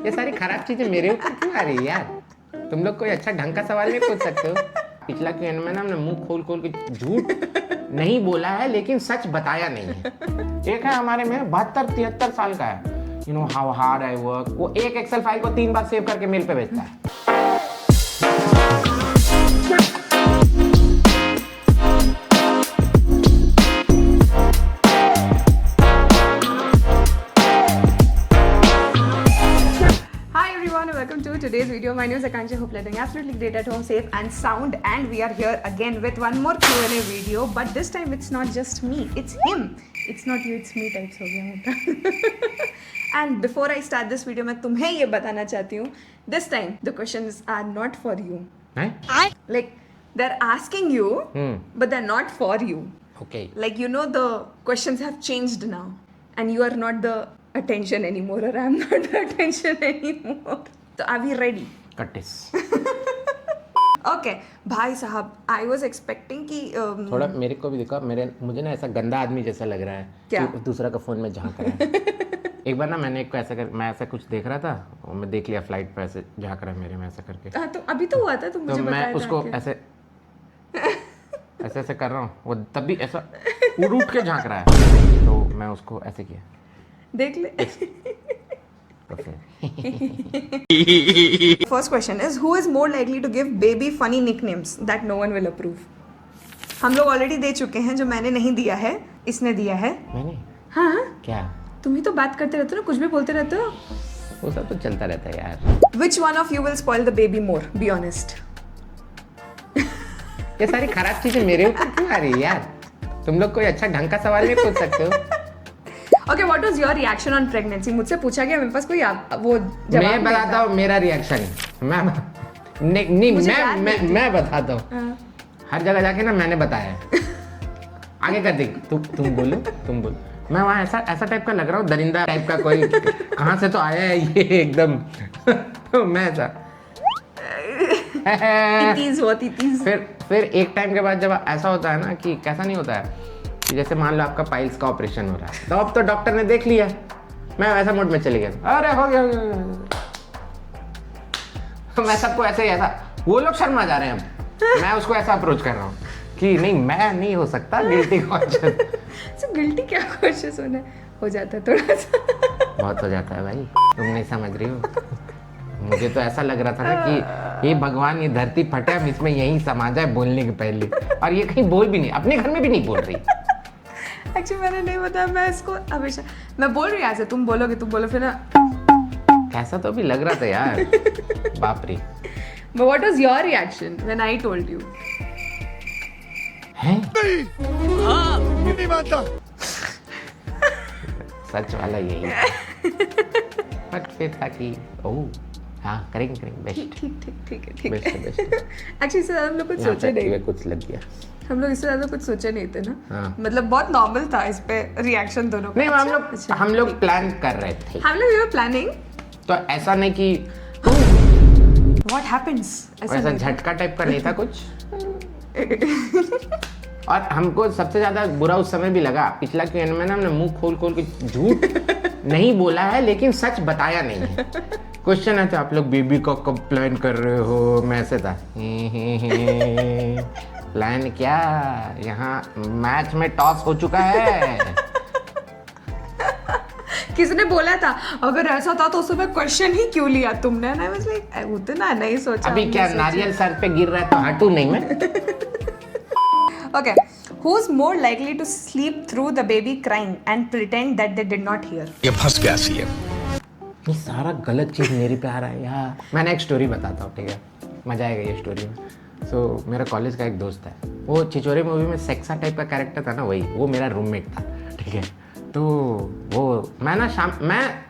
ये सारी खराब चीजें मेरे ऊपर क्यों आ रही है यार? तुम लोग कोई अच्छा ढंग का सवाल नहीं पूछ सकते हो? पिछला Q&A में ना हमने मुंह खोल खोल के झूठ नहीं बोला है लेकिन सच बताया नहीं है। एक है हमारे में 72-73 साल का है, you know how hard I work, वो एक एक्सेल फाइल को 3 बार सेव करके मेल पे भेजता है। Welcome to today's video. My name is Akanksha. Hope you're doing absolutely great at home, safe and sound. And we are here again with one more Q&A video. But this time it's not just me. It's him. It's not you. It's me types हो गया मेरा. And before I start this video, मैं तुम्हें ये बताना चाहती हूँ. This time the questions are not for you. Like they're asking you, but they're not for you. Okay. Like you know the questions have changed now, and you are not the attention anymore, or I'm not the attention anymore. So are we ready? Cut this. Okay, भाई साहब, I was expecting कि थोड़ा मेरे को भी दिखा, मुझे ना ऐसा गंदा आदमी जैसा लग रहा है क्या? कि दूसरा का फोन में झांक रहा है। एक बार ना मैंने एक को मैं ऐसा कुछ देख रहा था और मैं देख लिया फ्लाइट पे ऐसे झांक रहा है मेरे में ऐसा करके। हाँ तो अभी तो हुआ था, तुम मुझे तो मैं उसको ऐसे ऐसे कर रहा हूँ, वो तब भी ऐसा उठ के झांक रहा है, तो मैं उसको ऐसे किया, देख ले। तो फिर First question is who is more likely to give baby funny nicknames that no one will approve? हम लोग ऑलरेडी दे चुके हैं, जो मैंने नहीं दिया है इसने दिया है। मैंने हाँ क्या? तुम ही तो बात करते रहते हो ना, कुछ भी बोलते रहते हो। वो सब तो चलता रहता है यार। Which one of you will spoil the baby more? Be honest. ये सारी खराब चीजें मेरे ऊपर क्यों आ रही है यार? तुम लोग कोई अच्छा ढंग का सवाल नहीं पूछ सकते हो? Okay, what was your reaction on pregnancy? मुझसे पूछा गया, मेरे पास कोई वो जवाब मैं बताता हूँ मेरा रिएक्शन। मैं बताता हूँ। हर जगह जाके ना मैंने बताया है। आगे कर दे, तुम बोलो। मैं वहाँ ऐसा टाइप का लग रहा हूँ, दरिंदा टाइप का, कोई कहाँ से तो आया है ये एकदम। तो मैं ऐसा फिर एक टाइम के बाद जब ऐसा होता है ना कि कैसा नहीं होता है कि जैसे मान लो आपका पाइल्स का ऑपरेशन हो रहा है, तो अब तो डॉक्टर ने देख लिया, मैं वैसा मोड में चले गया, अरे हो गया। तो मैं सबको ऐसा वो लोग शर्मा जा रहे हैं, मैं उसको ऐसा अप्रोच कर रहा हूँ कि नहीं मैं नहीं हो सकता गिल्टी कॉन्शियस। so गिल्टी क्या कॉन्शियस हो जाता है थोड़ा सा। बहुत हो जाता है भाई, तुम नहीं समझ रही हो। मुझे तो ऐसा लग रहा था ना कि ये भगवान, ये धरती फटे, हम इसमें यही समा जाए बोलने के पहले, और ये कहीं बोल भी नहीं, अपने घर में भी नहीं बोल रही। एक्चुअली मैंने नहीं बताया, मैं इसको हमेशा मैं बोल रही हूँ ऐसे, तुम बोलो फिर ना। ऐसा तो भी लग रहा था यार, बाप रे। But what was your reaction when I told you? हैं? नहीं मानता। सच वाला यही बट फिर था कि ओह हाँ करेंगे बेस्ट। ठीक है। बेस्ट एक्चुअली इससे ज़्यादा हम लोग कुछ सोचे नहीं, कुछ लग गया। हम लोग इससे ज़्यादा कुछ सोचे नहीं थे ना। हाँ। मतलब बहुत नॉर्मल था इस पे रिएक्शन दोनों का। नहीं, हम लोग प्लान कर रहे थे, हम लोग वी प्लानिंग, तो ऐसा नहीं कि व्हाट हैपेंस, ऐसा झटका टाइप का नहीं था कुछ। और हमको सबसे ज्यादा बुरा उस समय भी लगा, पिछला Q&A में ना हमने मुंह खोल खोल के झूठ नहीं बोला है लेकिन सच बताया नहीं है। क्वेश्चन है तो आप लोग बेबी को कब प्लान कर रहे हो, मैं ऐसे था प्लान क्या, यहाँ मैच में टॉस हो चुका है। किसने बोला था अगर ऐसा था तो उस समय क्वेश्चन ही क्यों लिया तुमने? ना बस लाइक उतना नहीं सोचा। अभी क्या नारियल सर पे गिर रहा है तो हटू नहीं मैं। Okay, who's more likely to sleep through the baby crying and pretend that they did not hear? ये फंस गया सी है। ये सारा गलत चीज मेरे पे आ रहा है यार। मैंने एक स्टोरी बताता हूँ, ठीक है, मजा आएगा ये स्टोरी में। मेरा कॉलेज का एक दोस्त है, वो छिछोरे मूवी में सेक्सा टाइप का कैरेक्टर था ना, वो मेरा रूममेट था, ठीक है। तो वो मैं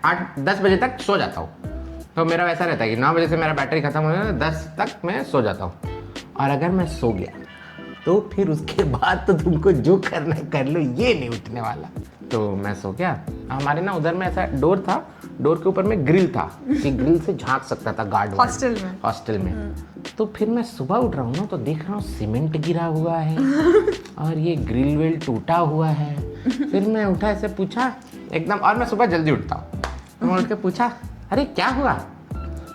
8-10 बजे तक सो जाता हूँ, तो मेरा वैसा रहता है कि 9 बजे से मेरा बैटरी खत्म हो जाता है, 10 तक मैं सो जाता हूँ। और अगर मैं सो गया तो फिर उसके बाद तो तुमको जो करना है कर लो, ये नहीं उठने वाला। तो मैं सो गया, हमारे ना उधर में ऐसा डोर था, डोर के ऊपर में ग्रिल था कि ग्रिल से झांक सकता था गार्ड हॉस्टल में। तो फिर मैं सुबह उठ रहा हूँ ना, तो देख रहा हूँ सीमेंट गिरा हुआ है और ये ग्रिल वेल टूटा हुआ है। फिर मैं उठा, ऐसे पूछा एकदम, और मैं सुबह जल्दी उठता हूँ, तो मैं उठ के पूछा अरे क्या हुआ,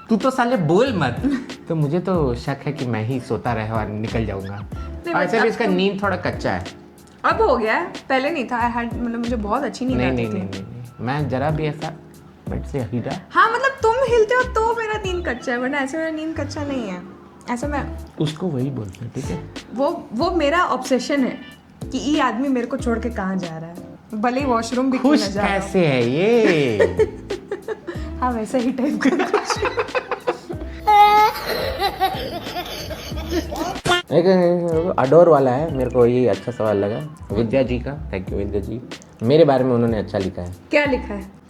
तू तो साले बोल मत। तो मुझे तो शक है कि मैं ही सोता रहा और निकल जाऊंगा। नहीं, और ऐसे but भी अब इसका तो- नींद थोड़ा कच्चा है। अब हो गया है, पहले नहीं था। आई हैड मतलब मुझे बहुत अच्छी नींद नहीं आती नहीं थी। नहीं नहीं नहीं, मैं जरा भी ऐसा बेड से हिला। हाँ मतलब तुम हिलते हो तो मेरा नींद कच्चा है, वरना ऐसे मेरा नींद कच्चा नहीं है। ऐसा मैं उसको वही बोलते हैं, ठीक है। वो मेरा ऑब्सेशन है कि ये आदमी मेरे को छोड़ के कहाँ जा रहा है, भले ही वॉशरूम भी क्यों खुश ना जा रहा हो। कैसे है ये। हाँ वैसे ही टाइप का। एक अडोर वाला है, मेरे को ये अच्छा सवाल लगा विद्या जी का। थैंक यू विद्या जी, मेरे बारे में उन्होंने अच्छा लिखा है। क्या लिखा है?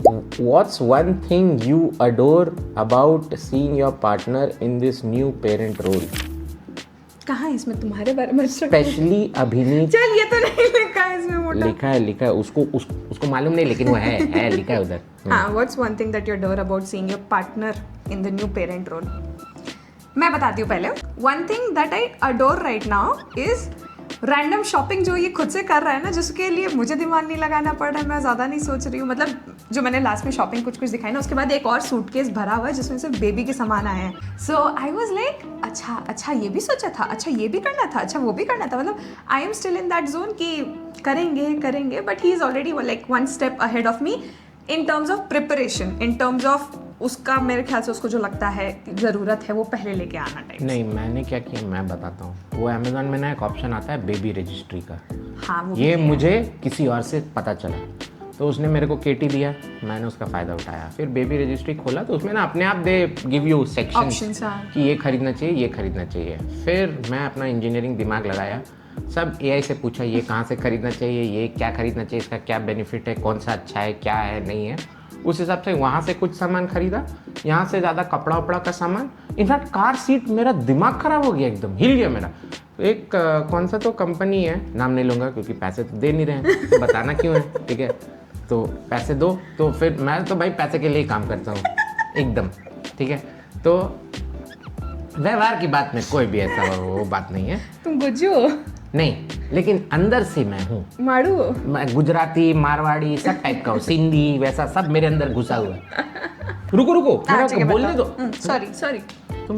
What's one thing you adore about seeing your partner in this new parent role? कहाँ है इसमें तुम्हारे बारे में? Especially अभिनीत। चल ये तो नहीं लिखा है इसमें मोटा। लिखा है उसको मालूम नहीं, लेकिन वो है लिखा है उधर। हाँ, what's one thing that you adore about seeing your partner in the new parent role? मैं बताती हूँ पहले। One thing that I adore right now is random shopping जो ये खुद से कर रहा है ना, जिसके लिए मुझे दिमाग नहीं लगाना पड़ रहा है, मैं ज़्यादा नहीं सोच रही हूँ। मतलब जो मैंने लास्ट में शॉपिंग कुछ दिखाई ना, उसके बाद एक और सूटकेस भरा हुआ है जिसमें से बेबी के सामान आए हैं। सो आई वॉज लाइक अच्छा ये भी सोचा था, अच्छा ये भी करना था, अच्छा वो भी करना था। मतलब I am still in that zone कि करेंगे, but he is already like one step ahead of me in terms of preparation, in terms of उसका मेरे ख्याल से उसको जो लगता है ज़रूरत है वो पहले लेके आना टाइम। नहीं, मैंने क्या किया मैं बताता हूँ। वो अमेजोन में ना एक ऑप्शन आता है बेबी रजिस्ट्री का। हाँ वो ये मुझे किसी और से पता चला, तो उसने मेरे को केटी दिया, मैंने उसका फ़ायदा उठाया। फिर बेबी रजिस्ट्री खोला तो उसमें ना अपने आप दे गिव यू सेक्शंस कि ये खरीदना चाहिए, ये खरीदना चाहिए। फिर मैं अपना इंजीनियरिंग दिमाग लगाया, सब एआई से पूछा ये कहाँ से खरीदना चाहिए, ये क्या खरीदना चाहिए, इसका क्या बेनिफिट है, कौन सा अच्छा है, क्या है नहीं है। उस हिसाब से वहाँ से कुछ सामान खरीदा, यहाँ से ज़्यादा कपड़ा वपड़ा का सामान। इनफैक्ट कार सीट, मेरा दिमाग ख़राब हो गया, एकदम हिल गया मेरा। एक कौन सा तो कंपनी है, नाम नहीं लूँगा क्योंकि पैसे तो दे नहीं रहे हैं, तो बताना क्यों है, ठीक है। तो पैसे दो, तो फिर मैं तो भाई पैसे के लिए काम करता हूँ एकदम, ठीक है। तो व्यवहार की बात में कोई भी ऐसा वो बात नहीं है। तुम गुज्जू हो? नहीं, लेकिन अंदर से मैं हूँ मारू हो? मैं गुजराती, मारवाड़ी, सब टाइप का हूँ, सिंधी, वैसा सब मेरे अंदर घुसा हुआ है। रुको मेरा बोलने दो। सॉरी तो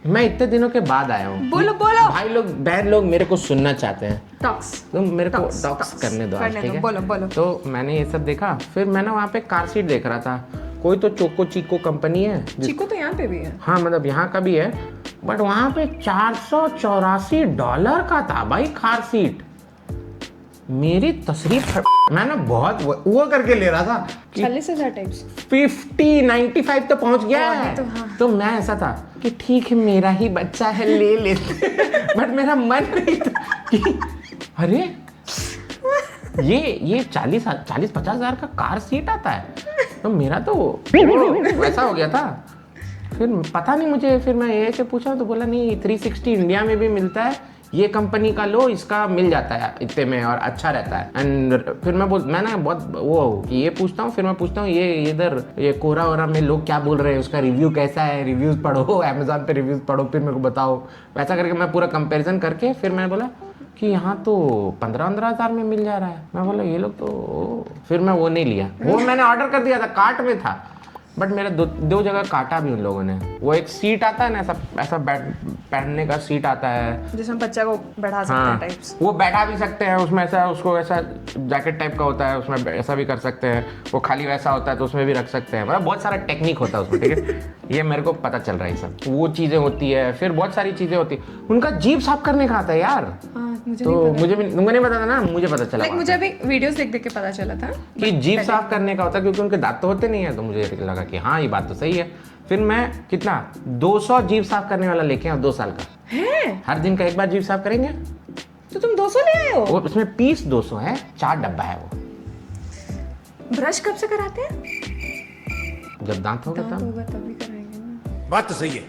मैं इतने दिनों के बाद आया हूँ। बोलो भाई लोग, बहन लोग मेरे को सुनना चाहते हैं, टॉक्स तो मेरे को टॉक्स करने दो आज, ठीक है। बोलो। तो मैंने ये सब देखा, फिर मैंने वहाँ पे कार सीट देख रहा था। कोई तो चोको चीको कंपनी है, चीको तो यहाँ पे भी है। हाँ मतलब यहाँ का भी है, बट वहाँ पे $484 का था भाई कार सीट। मेरी तशरीफ मैं ना बहुत वो करके ले रहा था कि 40,000 टाइप्स 95 तो पहुंच गया है। तो हाँ। तो मैं ऐसा था कि ठीक है मेरा ही बच्चा है, ले लेते। बट मेरा मन नहीं था कि अरे ये 40-50 हज़ार का कार सीट आता है, तो मेरा तो वैसा हो गया था। फिर पता नहीं मुझे, फिर मैं ये से पूछा तो बोला नहीं 360 इंडिया में भी मिलता है, ये कंपनी का लो, इसका मिल जाता है इतने में और अच्छा रहता है। एंड फिर मैं ना बहुत वो कि ये पूछता हूँ, फिर मैं पूछता हूँ ये इधर ये कोरा वोरा में लोग क्या बोल रहे हैं, उसका रिव्यू कैसा है, रिव्यूज़ पढ़ो, अमेजोन पे रिव्यूज़ पढ़ो, फिर मेरे को बताओ। वैसा करके मैं पूरा कंपेरिजन करके फिर मैंने बोला कि यहाँ तो 15-15 हज़ार में मिल जा रहा है। मैं बोला ये लोग तो, फिर मैं वो नहीं लिया, वो मैंने ऑर्डर कर दिया था, कार्ट में था, बट मेरा दो जगह काटा भी उन लोगों ने। वो एक सीट आता है ना, ऐसा बैठने का सीट आता है जिसमें बच्चा को बैठा सकते हैं टाइप्स। वो बैठा भी सकते हैं उसमें, ऐसा उसको ऐसा जैकेट टाइप का होता है, उसमें ऐसा भी कर सकते हैं। वो खाली वैसा होता है तो उसमें भी रख सकते हैं, मतलब बहुत सारा टेक्निक होता है उसमें, ठीक है। ये मेरे को पता चल रहा है सब वो चीज़ें होती है। फिर बहुत सारी चीज़ें होती है। उनका जीभ साफ करने का आता है यार। तो मुझे भी तुमको नहीं पता था ना, मुझे पता चला। मुझे अभी वीडियोस देख के पता चला था कि जीभ साफ करने का होता है, क्योंकि उनके दांत तो होते नहीं है। तो मुझे लगा कि हाँ ये बात तो सही है। फिर मैं कितना 200 जीभ साफ करने वाला लेके आया 2 साल का है। हर दिन का एक बार जीभ साफ करेंगे। तो तुम 200 ले आए हो? वो उसमें पीस 200 है, 4 डब्बा है वो। ब्रश कब से कराते हैं? जब दांत होगा दांत तब। होगा तभी कराएंगे ना। बात तो सही है।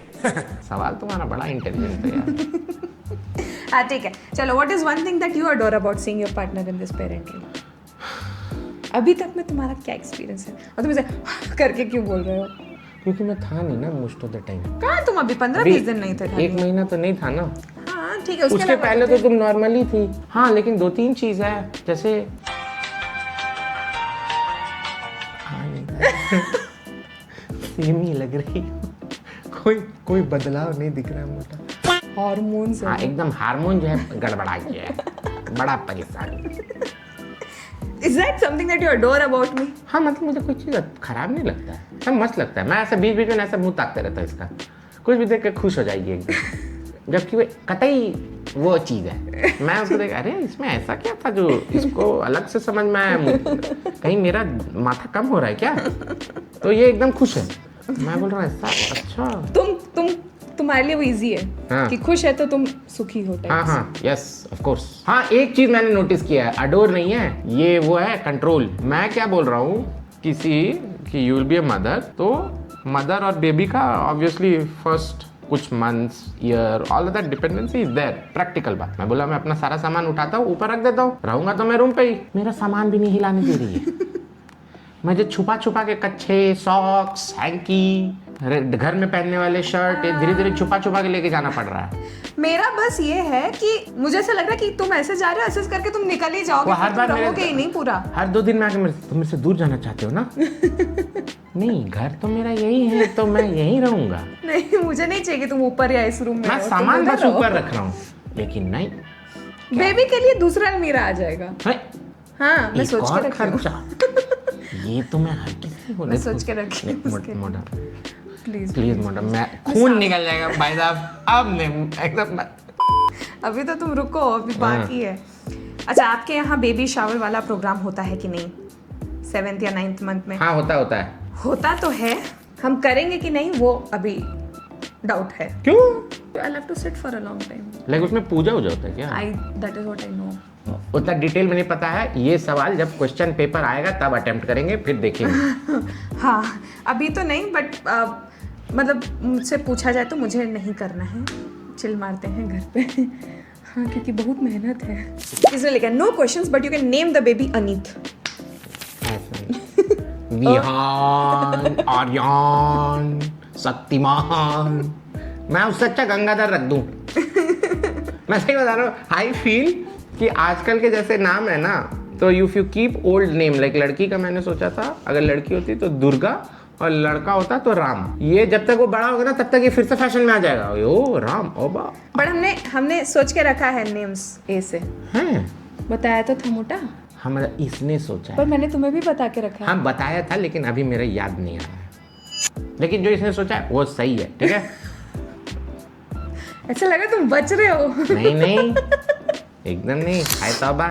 सवाल तुम्हारा बड़ा इंटेलिजेंट है यार। हाँ ठीक है, चलो what is one thing that you adore about seeing your partner in this parent role? अभी तक में तुम्हारा क्या एक्सपीरियंस है और तुम इसे करके क्यों बोल रहे हो? क्योंकि मैं था नहीं ना मोस्ट ऑफ द टाइम। कहाँ तुम अभी 15-20 दिन नहीं थे? 1 महीना तो नहीं था ना। हाँ ठीक है, उसके पहले तो तुम नॉर्मली थी। हाँ लेकिन 2-3 चीज है, जैसे सेम ही लग रही हो। कोई बदलाव नहीं दिख रहा है मोटा। हॉर्मोन्स हाँ एकदम हार्मोन जो है गड़बड़ा गया है, बड़ा परेशान। Is that something that you adore about me? हाँ मतलब मुझे कोई चीज़ खराब नहीं लगता है, सब मस्त लगता है। मैं ऐसा बीच बीच में ऐसा मुंह ताकते रहता है इसका, कुछ भी देख के खुश हो जाएगी एकदम, जबकि वो कतई वो चीज़ है। मैं उसको देख, अरे इसमें ऐसा क्या था जो इसको अलग से समझ में आया, कहीं मेरा माथा कम हो रहा है क्या? तो ये एकदम खुश है। मैं बोल रहा हूँ ऐसा, अच्छा तुम्हारे लिए वो इजी है हाँ। कि खुश है तो तुम सुखी हो। हाँ हाँ यस ऑफ कोर्स। हाँ एक चीज मैंने नोटिस किया है, अडोर नहीं है ये, वो है कंट्रोल। मैं क्या बोल रहा हूँ किसी कि you will be a mother, तो मदर और बेबी का ऑब्वियसली फर्स्ट कुछ months year all that dependency is there. Practical बात, मैं बोला मैं अपना सारा सामान उठाता हूँ ऊपर रख देता हूँ, रहूंगा तो मैं रूम पे ही, मेरा सामान भी नहीं हिलाने दे रही है। मुझे छुपा छुपा के कच्छे, सॉक्स, हैंकी, घर में पहनने वाले शर्ट धीरे धीरे छुपा छुपा के लेके जाना पड़ रहा है। मेरा बस ये है कि मुझे ऐसा लग रहा है कि तुम ऐसे जा रहे हो, ऐसे करके तुम निकल ही जाओगे, हर बार रहोगे ही नहीं पूरा। हर 2 दिन में आके तुम मेरे से दूर जाना चाहते हो ना? नहीं घर तो मेरा यही है, तो मैं यहीं रहूंगा। नहीं मुझे नहीं चाहिए कि तुम ऊपर या इस रूम में मैं सामान बस ऊपर रख रहा हूँ, लेकिन नहीं, बेबी के लिए दूसरा अलमीरा आ जाएगा। हाँ मैं सोच के रखी हूँ। ये तो मैं हर किसी को मैं सोच के रखी हूँ। मोटा प्लीज प्लीज मोटा, मैं खून निकल जाएगा भाई साहब, अब नहीं एकदम। अभी तो तुम रुको, अभी बाकी है। अच्छा आपके यहाँ बेबी शावर वाला प्रोग्राम होता है कि नहीं 7th या 9th मंथ में? हाँ होता है। होता तो है, हम करेंगे कि नहीं वो अभी डाउट है। क्यों? I'll have to sit for a long time. Like उसमें पूजा हो जाता है क्या? That is what I know. उतना डिटेल में नहीं पता है, ये सवाल जब क्वेश्चन पेपर आएगा तब अटेम्प्ट करेंगे, फिर देखेंगे। हाँ अभी तो नहीं, बट मतलब मुझसे पूछा जाए तो मुझे नहीं करना है, चिल मारते हैं घर पे। हाँ क्योंकि बहुत मेहनत है। इसमें लिखा no questions but you can name the baby Aneet. Vihaan, Aryan, Shaktimaan, मैं उससे अच्छा गंगाधर रख दूं। मैं सही बता रहा हूँ, आई फील कि आजकल के जैसे नाम है ना, तो if you keep old name, like लड़की का मैंने सोचा था अगर लड़की होती तो दुर्गा और लड़का होता तो राम। ये जब तक वो बड़ा होगा ना तब तक ये फिर से फैशन में आ जाएगा, ओ राम ओ बा। बट हमने सोच के रखा है नेम्स ए से। हैं बताया तो था मोटा, हमारा इसने सोचा है। पर मैंने तुम्हें भी बता के रखा है। हाँ बताया था लेकिन अभी मेरा याद नहीं आ रहा है, लेकिन जो इसने सोचा है वो सही है, ठीक है। ऐसा लगा तुम बच रहे हो। नहीं एकदम नहीं, हाय तौबा।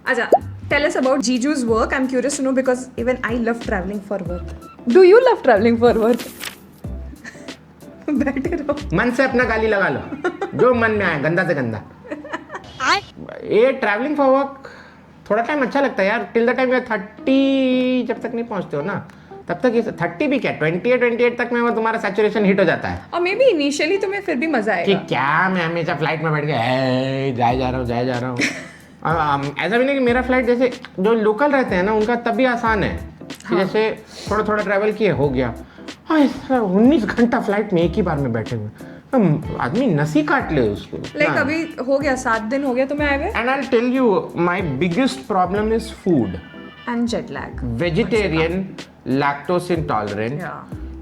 अच्छा tell us about Jiju's work. I'm curious to know because even I love traveling for work. Do you love traveling for work? बैठे रहो, मन से अपना गाली लगा लो, जो मन में आए, गंदा से गंदा। ये ट्रैवलिंग फॉर वर्क थोड़ा टाइम अच्छा लगता है यार, टिल द टाइम 30 जब तक नहीं पहुंचते हो ना तब तक। ये 30 भी क्या 28 तक में वो तुम्हारा सैचुरेशन हिट हो जाता है। और मे बी इनिशियली तुम्हें फिर भी मजा आएगा कि क्या मैं हमेशा फ्लाइट में बैठ के जाए जा रहा हूँ। ऐसा भी नहीं कि मेरा फ्लाइट जैसे जो लोकल रहते हैं ना उनका तब भी आसान है कि जैसे थोड़ा थोड़ा ट्रैवल किए हो गया। 19 घंटा फ्लाइट में एक ही बार में बैठे हुए, आदमी नसी काट ले उसको। लाइक अभी हो गया 7 दिन हो गया तुम्हें आए हुए। And I tell you my biggest problem is food and jet lag. Vegetarian, lactose intolerant,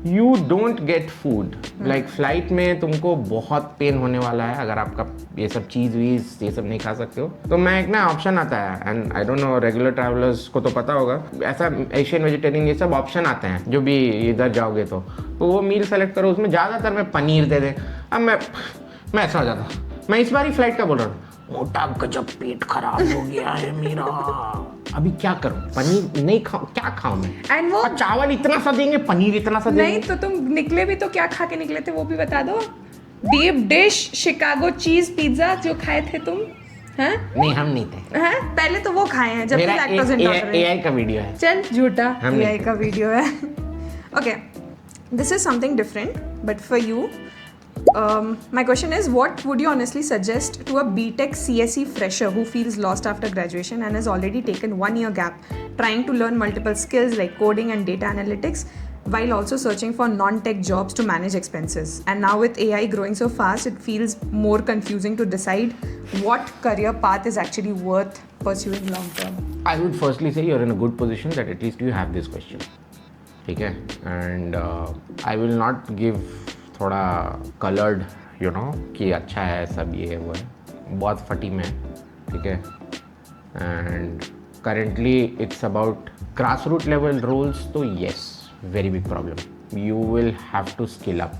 you don't get food. Like flight में तुमको बहुत पेन होने वाला है अगर आपका ये सब चीज़ वीज ये सब नहीं खा सकते हो। तो मैं एक ना ऑप्शन आता है, and I don't know regular travellers को तो पता होगा, ऐसा एशियन वेजिटेरियन ये सब ऑप्शन आते हैं जो भी इधर जाओगे तो वो मील सेलेक्ट करो, उसमें ज़्यादातर मैं पनीर दे दें। अब मैं ऐसा हो जाता, मैं इस बार ही फ्लाइट का बोल रहा हूँ, मोटा गजब पेट खराब हो गया है मेरा, अभी क्या करूं, पनीर नहीं खाऊं, क्या खाऊं मैं? एंड वो चावल इतना सा देंगे, पनीर इतना सा देंगे। नहीं तो तुम निकले भी तो क्या खा के निकले थे वो भी बता दो। डीप डिश शिकागो चीज पिज्जा जो खाए थे तुम, हैं? नहीं हम नहीं थे। हैं? पहले तो वो खाए हैं जब लैक्टोज इंटॉलरेंट। एआई का वीडियो है। चल झूठा, हम एआई का वीडियो है। Okay, this is something different but for you my question is, what would you honestly suggest to a BTech CSE fresher who feels lost after graduation and has already taken 1 year gap trying to learn multiple skills like coding and data analytics while also searching for non-tech jobs to manage expenses? And now with AI growing so fast, it feels more confusing to decide what career path is actually worth pursuing long term. I would firstly say you're in a good position that at least you have this question. ठीक है. And I will not give थोड़ा coloured you know कि अच्छा है सब ये वो है, बहुत फटी में, ठीक है. And currently it's about grass root level roles, तो yes, very big problem. You will have to skill up,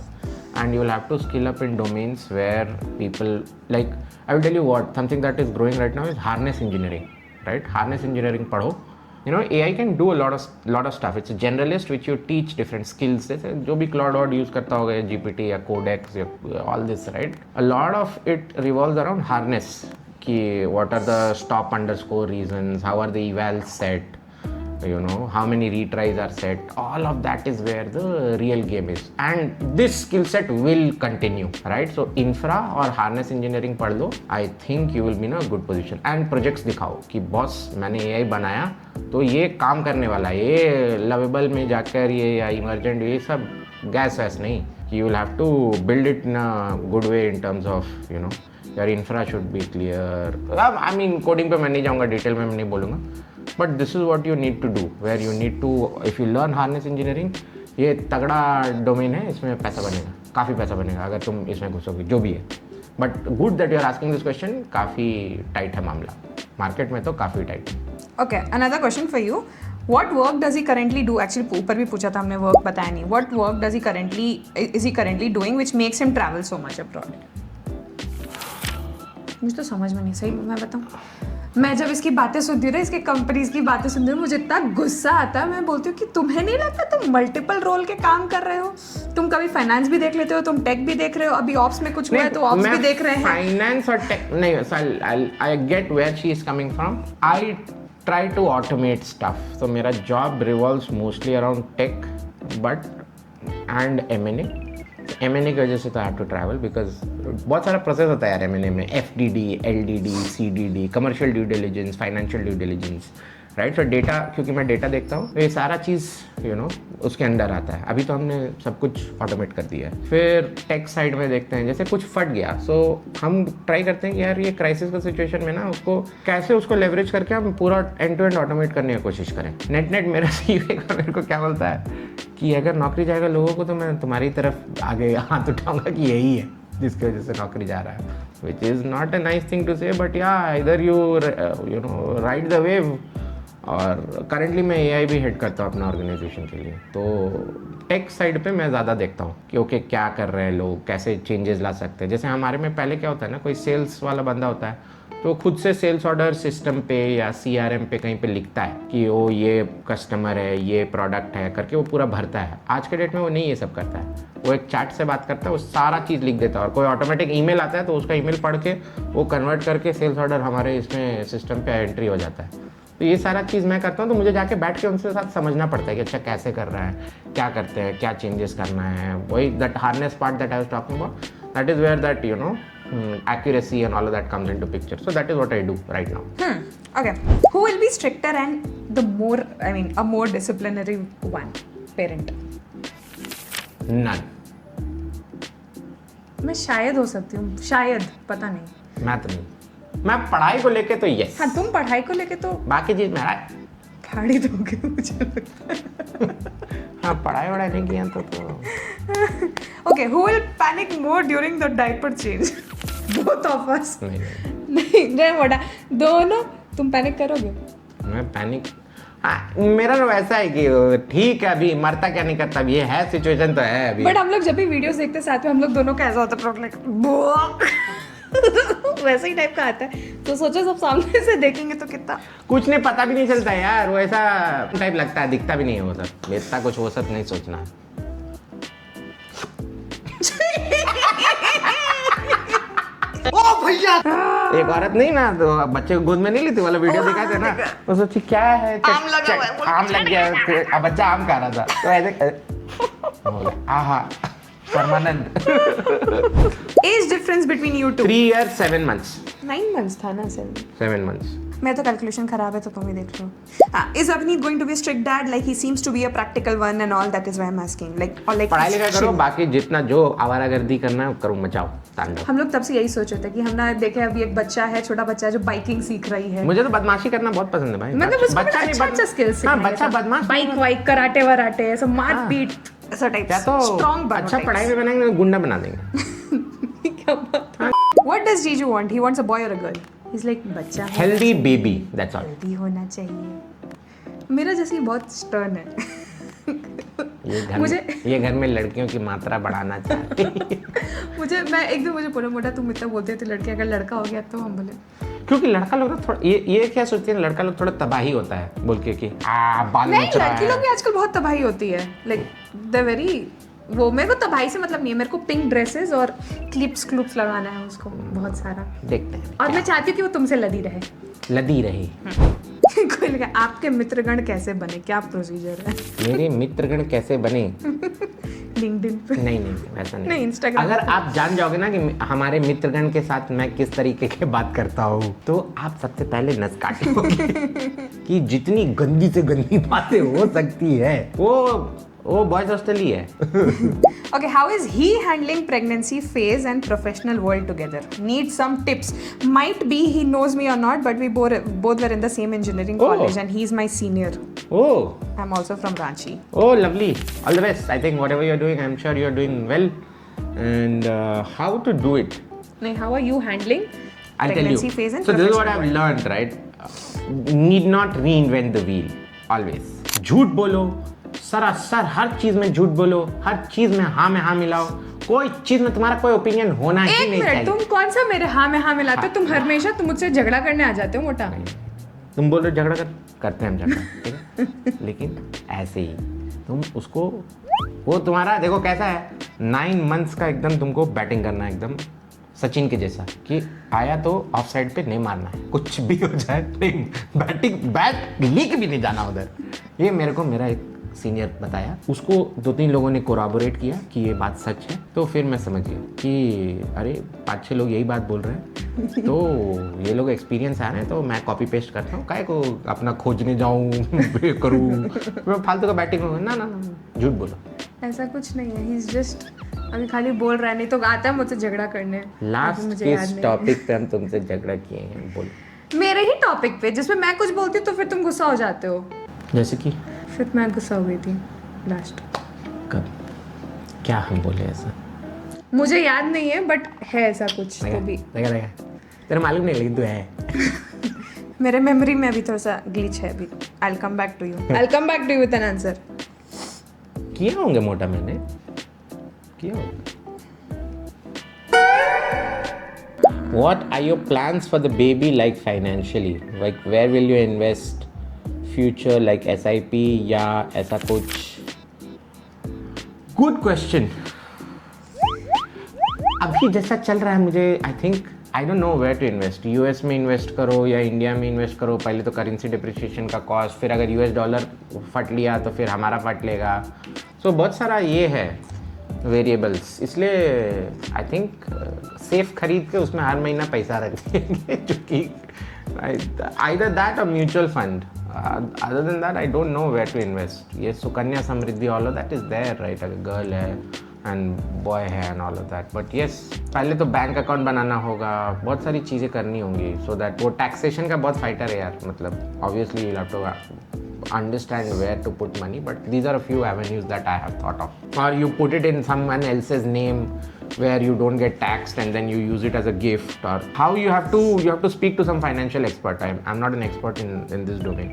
and you will have to skill up in domains where people, like, I will tell you what, something that is growing right now is harness engineering, right? Harness engineering padho. You know, AI can do a lot of stuff. It's a generalist which you teach different skills. जैसे जो भी Claude use करता होगा, GPT या Codex या all this, right? A lot of it revolves around harness. कि what are the stop underscore reasons? How are the evals set? You know, how many retries are set, all of that is where the real game is, and this skill set will continue, right? So infra और harness engineering पढ़ लो, I think you will be in a good position. And projects दिखाओ कि boss मैंने AI बनाया तो ये काम करने वाला है, ये लवेबल में जाकर ये या इमरजेंट ये सब गैस वैस नहीं, you will have to build it in a good way in terms of, you know, your infra should be clear. I mean coding पे मैं नहीं जाऊँगा, डिटेल में मैं नहीं बोलूँगा, but this is what you need to do, where you need to, if you learn harness engineering, ये तगड़ा डोमेन है, इसमें पैसा बनेगा, काफ़ी पैसा बनेगा अगर तुम इसमें घुसोगे, जो भी है. But good that you are asking this question, काफ़ी टाइट है मामला, मार्केट में तो काफ़ी टाइट है. Okay, another question for you. What work does he currently do? Actually, ऊपर भी पूछा था हमने, वर्क बताया नहीं. What work does he currently doing which makes him travel so much abroad? मुझे तो समझ में नहीं, सही मैं बताऊँ, मैं जब इसकी बातें सुनती हूँ ना, इसके कंपनीज की बातें सुनती हूँ, मुझे इतना गुस्सा आता है. मैं बोलती हूँ कि तुम्हें नहीं लगता तुम मल्टीपल रोल के काम कर रहे हो? तुम कभी फाइनेंस भी देख लेते हो, तुम टेक भी देख रहे हो, अभी ऑप्स में कुछ हुआ है तो ऑप्स भी देख रहे हैं. फाइनेंस और टेक नहीं, I get where she is coming from. I try to automate stuff, तो मेरा job revolves mostly around tech but and M&A की वजह से तो I have to travel, because बहुत सारा प्रोसेस होता है यार M&A में, FDD, LDD, CDD, commercial due diligence, financial due diligence, right. तो डेटा, क्योंकि मैं डेटा देखता हूँ, तो ये सारा चीज़ यू नो उसके अंदर आता है. अभी तो हमने सब कुछ ऑटोमेट कर दिया है. फिर टेक साइड में देखते हैं, जैसे कुछ फट गया, सो हम ट्राई करते हैं कि यार ये क्राइसिस का सिचुएशन में ना उसको कैसे उसको लेवरेज करके हम पूरा एंड टू एंड ऑटोमेट करने की कोशिश करें. नेट मेरा सीईओ का मेरे को क्या बोलता है कि अगर नौकरी जाएगा लोगों को, तो मैं तुम्हारी तरफ आगे हाथ उठाऊंगा कि यही है जिसकी वजह से नौकरी जा रहा है, which is not a nice thing to say, but या इधर you know ride the wave. और करेंटली मैं AI भी हेड करता हूँ अपना ऑर्गेनाइजेशन के लिए, तो टेक साइड पे मैं ज़्यादा देखता हूँ कि ओके क्या कर रहे हैं लोग, कैसे चेंजेस ला सकते हैं. जैसे हमारे में पहले क्या होता है ना, कोई सेल्स वाला बंदा होता है तो खुद से सेल्स ऑर्डर सिस्टम पे या CRM पे कहीं पे लिखता है कि वो ये कस्टमर है, ये प्रोडक्ट है करके वो पूरा भरता है. आज के डेट में वो नहीं ये सब करता है, वो एक चैट से बात करता है, वो सारा चीज़ लिख देता है, और कोई ऑटोमेटिक ईमेल आता है तो उसका ईमेल पढ़ के वो कन्वर्ट करके सेल्स ऑर्डर हमारे इसमें सिस्टम पे एंट्री हो जाता है. तो ये सारा चीज़ मैं करता हूँ, तो मुझे जाके बैठ के उनसे साथ समझना पड़ता है कि अच्छा कैसे कर रहा है, क्या करते हैं, क्या चेंजेस करना है. वही that harness part that I was talking about, that is where that you know accuracy and all of that comes into picture. So that is what I do right now. Okay. Who will be stricter and the more, I mean, a more disciplinary one? Parent. None. मैं शायद हो सकती हूँ, शायद, पता नहीं. मैं तो नहीं. मैं पढ़ाई को लेके तो yes. हाँ, तुम पढ़ाई को लेके तो बाकी चीज मेरा फाड़ी दोगे मुझे लगता है. हाँ, पढ़ाई वढ़ाई नहीं किया तो Okay, who will panic more during the diaper change? Both of us. नहीं मोटा, दोनों. तुम पैनिक करोगे? मैं पैनिक, हाँ, मेरा तो वैसा है कि ठीक है अभी मरता क्या नहीं करता, अभी ये है सिचुएशन तो है अभी. बट हम लोग जब भी वीडियोस देखते हैं साथ में, हम लोग दोनों का ऐसा होता है वैसे ही टाइप का आता है. तो सोचो सब सामने से देखेंगे तो कितना कुछ नहीं, पता भी नहीं चलता यार, वो ऐसा टाइप लगता है, दिखता भी नहीं है वो सब, इतना कुछ वो सब नहीं सोचना. ओ भैया, एक औरत नहीं ना, तो बच्चे को गोद में नहीं लेती वाला वीडियो दिखाते थे ना, तो सोची क्या है, आम लग गया, अब बच्चा आम खा रहा था, तो ऐसे आहा permanent. Age difference between you two? 3 years 7 months. 9 months था ना, 7 months. मैं तो कैलकुलेशन खराब है तो तुम ही देख लो. Is Avneet going to be a strict dad? Like he seems to be a practical one and all. That is why I'm asking. Like or like. पढ़ाई लिखाई करो, बाकी जितना जो आवारागर्दी करना है करो, मचाओ तांडव. हम लोग तब से यही सोच रहे थे कि हम ना देखे अभी एक बच्चा है, छोटा बच्चा है जो बाइकिंग सीख रही है. मुझे तो बदमाशी करना बहुत पसंद है भाई. मतलब उसको बच्चा नहीं, अच्छा स्किल्स. हाँ, बच्चा बदमाश. बाइक वाइक कराटे वराटे ऐसा मार पीट ऐसा टाइप. या तो स्ट्रॉन्ग अच्छा पढ़ाई में बनाएंगे, गुंडा बना देंगे. क्या बात है. What does Jiju want? He wants a boy or a girl? He's like बच्चा है. Healthy baby, that's all. Healthy होना चाहिए. मेरा जैसे बहुत स्टर्न है. ये घर में लड़कियों की मात्रा बढ़ाना चाहते हैं. मुझे बोला मोटा तुम इतना बोलते थे लड़के, अगर लड़का हो गया तो हम बोले क्योंकि लड़का लोग ना थोड़ा ये क्या सोचते हैं, लड़का लोग थोड़ा तबाही होता है बोल के कि बाल नहीं. नोच रहा लड़की है. लोग भी आजकल बहुत तबाही होती है. लाइक द वेरी वो मेरे को तबाही से मतलब नहीं है. मेरे को पिंक ड्रेसेस और क्लिप्स लगाना है उसको बहुत सारा. देखते हैं. और मैं चाहती हूँ कि वो तुमसे लदी रहे. लदी रही. कोई लगा आपके मित्रगण कैसे बने, क्या प्रोसीजर है? मेरे मित्रगण कैसे बने? लिंक्डइन पे नहीं वैसा नहीं. इंस्टाग्राम. अगर आप जान जाओगे ना कि हमारे मित्रगण के साथ मैं किस तरीके की बात करता हूँ, तो आप सबसे पहले नस काटोगे कि जितनी गंदी से गंदी बातें हो सकती है वो बॉयज हॉस्टल ही है. Okay, how is he handling pregnancy phase and professional world together? Need some tips. Might be he knows me or not, but we both were in the same engineering college and he's my senior. Oh. I'm also from Ranchi. Oh, lovely. All the best. I think whatever you're doing, I'm sure you're doing well. And how to do it? How are you handling pregnancy phase and so this is what professional I've learned, right? Need not reinvent the wheel. Always. झूठ बोलो. सरासर हर चीज में झूठ बोलो, हर चीज में हाँ मिलाओ. कोई चीज में तुम्हारा कोई ओपिनियन होना ही नहीं चाहिए. तुम कौन सा मेरे हाँ में हाँ मिलाते हो? तुम हमेशा तुम मुझसे झगड़ा करने आ जाते हो मोटा. तुम बोल रहे झगड़ा करते हैं हम झगड़ा, ठीक है. लेकिन ऐसे ही तुम उसको, वो तुम्हारा देखो कैसा है, 9 months का एकदम तुमको बैटिंग करना है एकदम सचिन के जैसा कि आया तो ऑफ साइड पे नहीं मारना है, कुछ भी हो जाए बैट लीक भी नहीं जाना उधर. ये मेरे को मेरा एक सीनियर बताया, उसको 2-3 लोगों ने कोराबोरेट किया कि ये बात सच है, तो फिर मैं समझ गया कि अरे 5-6 लोग यही बात बोल रहे हैं, तो ये लोग एक्सपीरियंस आ रहे हैं, तो मैं कॉपी पेस्ट करता हूँ. काहे को अपना खोजने जाऊँ करूँ, मैं फालतू का बैटिंग करूँ. ना झूठ बोलो. ऐसा कुछ नहीं है. ही इज जस्ट अभी खाली बोल रहा है, नहीं तो आता है मुझसे झगड़ा करने. लास्ट किस टॉपिक पे हम तुमसे झगड़ा किए हैं बोलो. मेरे ही टॉपिक पे जिसमें मैं कुछ बोलती हूँ तो फिर तुम गुस्सा हो जाते हो. जैसे कि फिर मैं गुस्सा हो गई थी लास्ट. कब क्या हम बोले ऐसा? मुझे याद नहीं है बट है ऐसा कुछ. तो भी देखा तेरा मालूम नहीं लेकिन तू है. मेरे मेमोरी में अभी थोड़ा सा ग्लिच है अभी. I will come back to you with an answer. किया होंगे मोटा, मैंने किया होगा. What are your plans for the baby, like financially? Like where will you invest future, like SIP या ऐसा कुछ? Good question. अभी जैसा चल रहा है मुझे I think I don't know where to invest. US में इन्वेस्ट करो या इंडिया में इन्वेस्ट करो. पहले तो करेंसी डिप्रिसिएशन का कॉस्ट, फिर अगर यूएस डॉलर फट लिया तो फिर हमारा फट लेगा. सो बहुत सारा ये है वेरिएबल्स, इसलिए आई थिंक सेफ खरीद के उसमें हर महीना पैसा रख देंगे, क्योंकि either that or mutual fund. Other than that, I don't know where to invest. ये Sukanya Samriddhi, all of that is there, right? अगर गर्ल है and boy है and all of that. But yes, पहले तो बैंक अकाउंट बनाना होगा, बहुत सारी चीज़ें करनी होंगी. So that वो टैक्सेशन का बहुत फाइटर है यार. मतलब obviously you'll have to understand where to put money, but these are a few avenues that I have thought of. Or you put it in someone else's name where you don't get taxed and then you use it as a gift, or how you have to speak to some financial expert. I'm not an expert in this domain.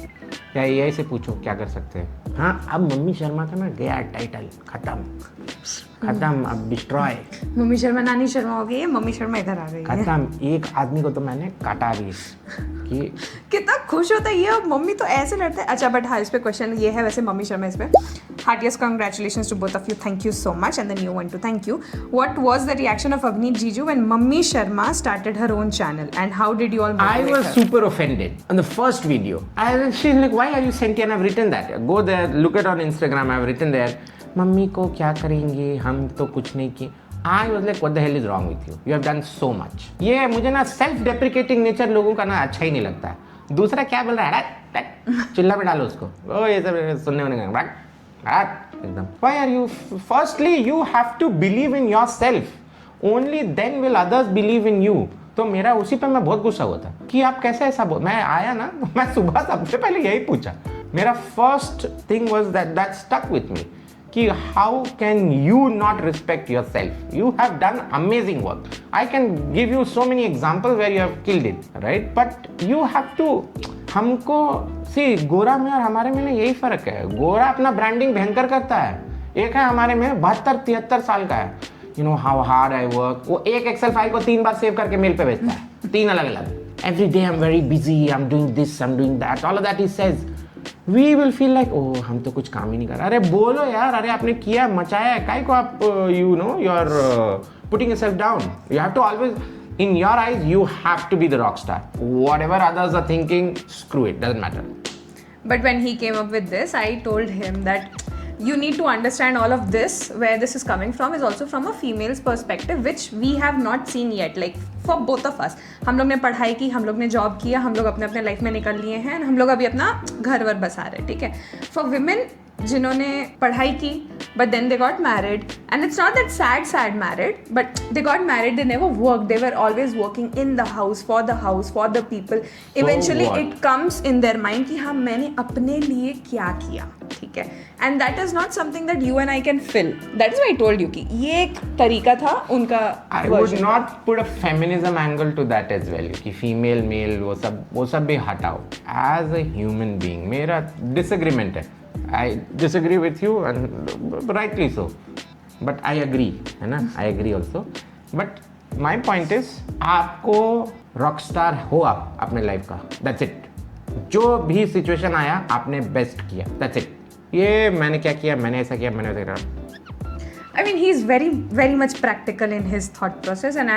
या AI से पूछो क्या कर सकते हैं. हाँ, अब mummy Sharma का ना गया टाइटल, खत्म, अब डिस्ट्रॉय. मम्मी शर्मा नानी शर्मा हो गई है, मम्मी शर्मा इधर आ गई है. खत्म. एक आदमी को तो मैंने काटा भी कि कितना खुश होता है ये. और मम्मी तो ऐसे लड़ते हैं. अच्छा बट हाँ, इस पे क्वेश्चन ये है वैसे मम्मी शर्मा इस पे. Heartiest congratulations to both of you. Thank you so much. And then you want to thank you. What was the reaction of Avneet Jiju when Mummy Sharma started her own channel? And how did you all motivate I was her? super offended on the first video. She's like, why are you sentient? I've written that. Go there, look it on Instagram. I've written there. Mummy को क्या करेंगे, हम तो कुछ नहीं किए. I was like, what the hell is wrong with you? You have done so much. ये मुझे ना self deprecating nature लोगों का ना अच्छा ही नहीं लगता है. दूसरा क्या बोल रहा है, चिल्ला में डालो उसको, ओ ये सब सुनने होने एकदम. Why are you? Firstly, you have to believe in yourself. Only then will others believe in you. तो मेरा उसी पे मैं बहुत गुस्सा हुआ था कि आप कैसे ऐसा बोल. मैं आया ना, मैं सुबह सबसे पहले यही पूछा. मेरा first thing was that stuck with me कि how can you not respect yourself. You have done amazing work. I can give you so many example where you have killed it, right, but you have to. हमको सी गोरा में और हमारे में ना यही फर्क है. गोरा अपना ब्रांडिंग भयंकर करता है. एक है हमारे में 72-73 साल का है. You know how hard I work. वो एक एक्सेल फाइल को 3 बार सेव करके मेल पे भेजता है, 3 अलग अलग. Every day I am very busy, I am doing this, I am doing that, all of that he says. We will feel like oh हम तो कुछ काम ही नहीं कर रहे. अरे बोलो यार, अरे आपने किया, मचाया है, काहे को आप you know you are putting yourself down. You have to always, in your eyes, you have to be the rock star. Whatever others are thinking, screw it, doesn't matter. But when he came up with this, I told him that you need to understand all of this, where this is coming from is also from a female's perspective, which we have not seen yet, like for both of us. हम लोग ने पढ़ाई की, हम लोग ने job किया, हम लोग अपने अपने लाइफ में निकल लिए हैं, हम लोग अभी अपना घर वर बसा रहे हैं, ठीक है. फॉर विमेन जिन्होंने पढ़ाई की but then they got married, and it's not that sad married, but they got married, they never worked, they were always working in the house, for the people. Eventually it comes in their mind कि हाँ मैंने अपने लिए क्या किया, ठीक है, and that is not something that you and I can fill. That is why I told you कि ये एक तरीका था उनका. I would not put a feminism angle to that as well कि female male वो सब भी हटाओ. As a human being मेरा disagreement है. I disagree with you and rightly so, but I agree, है ना, I agree also. But my point is आपको rockstar हो आप अपने लाइफ का, that's it. जो भी सिचुएशन आया आपने बेस्ट किया, that's it. ये मैंने क्या किया, मैंने ऐसा किया, मैंने वैसा किया. I mean, he's very much practical in his thought process, and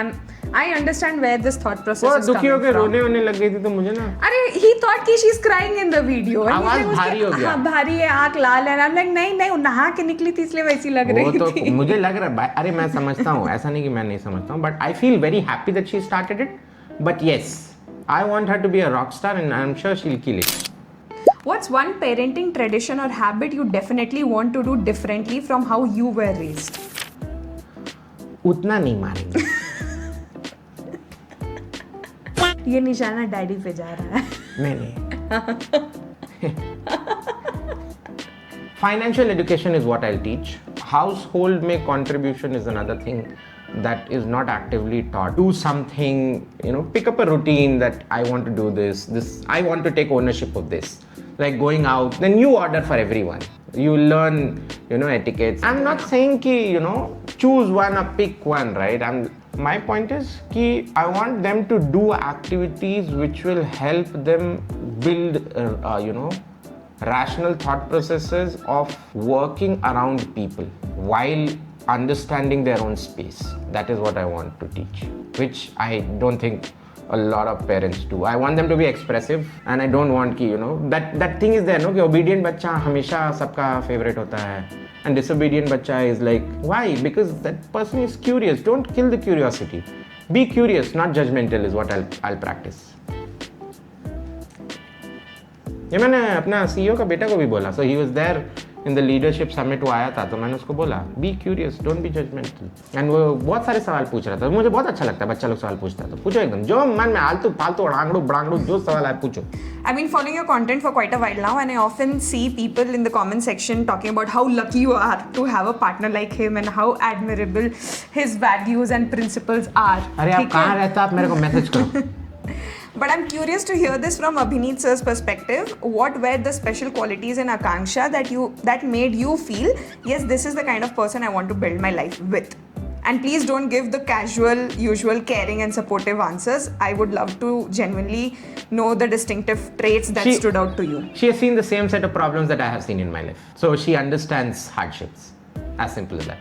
I understand where this thought process वो is दुखी coming होके from. रोने लग गई थी तो मुझे ना. अरे he thought कि she's crying in the video. and आवाज he's like, भारी हो गया. हाँ भारी है, आँख लाल है. I'm like नहीं वो नहा के निकली थी इसलिए वैसी लग वो रही तो थी. मुझे लग रहा है, अरे मैं समझता हूँ, ऐसा नहीं कि मैं नहीं समझता हूँ, but I feel very happy that she started it. But yes, I want her to be a rock star and I am sure she will kill it. What's one parenting tradition or habit you definitely want to do differently from how you were raised? उतना नहीं मारेंगे. ये निशाना daddy पे जा रहा है. नहीं. Financial education is what I'll teach. Household make contribution is another thing that is not actively taught. Do something, you know, pick up a routine that I want to do this, I want to take ownership of this. Like going out, then you order for everyone. You learn, you know, etiquettes. I'm not saying ki, you know, choose one or pick one, right? My point is ki I want them to do activities which will help them build, you know, rational thought processes of working around people while understanding their own space. That is what I want to teach, which I don't think a lot of parents do. I want them to be expressive and I don't want ki, you know, that thing is there, no, कि obedient बच्चा हमेशा सबका favorite होता है and disobedient बच्चा is like, why? Because that person is curious. Don't kill the curiosity. Be curious, not judgmental is what I'll practice. ये मैंने अपना CEO का बेटा को भी बोला. So he was there in the leadership summit, वो आया था तो मैंने उसको बोला be curious, don't be judgmental. And वो बहुत सारे सवाल पूछ रहा था. मुझे बहुत अच्छा लगता है बच्चा लोग सवाल पूछता है तो पूछो एकदम जो मन में आलतू फालतू अड़ांगड़ू जो सवाल आए पूछो. I've been following your content for quite a while now, and I often see people in the comment section talking about how lucky you are to have a partner like him and how admirable his values and principles are. अरे आप कहाँ रहता, आप मेरे को message करो. But I'm curious to hear this from Abhineet sir's perspective. What were the special qualities in Akanksha that made you feel, yes, this is the kind of person I want to build my life with? And please don't give the casual, usual, caring and supportive answers. I would love to genuinely know the distinctive traits that stood out to you. She has seen the same set of problems that I have seen in my life. So she understands hardships. As simple as that.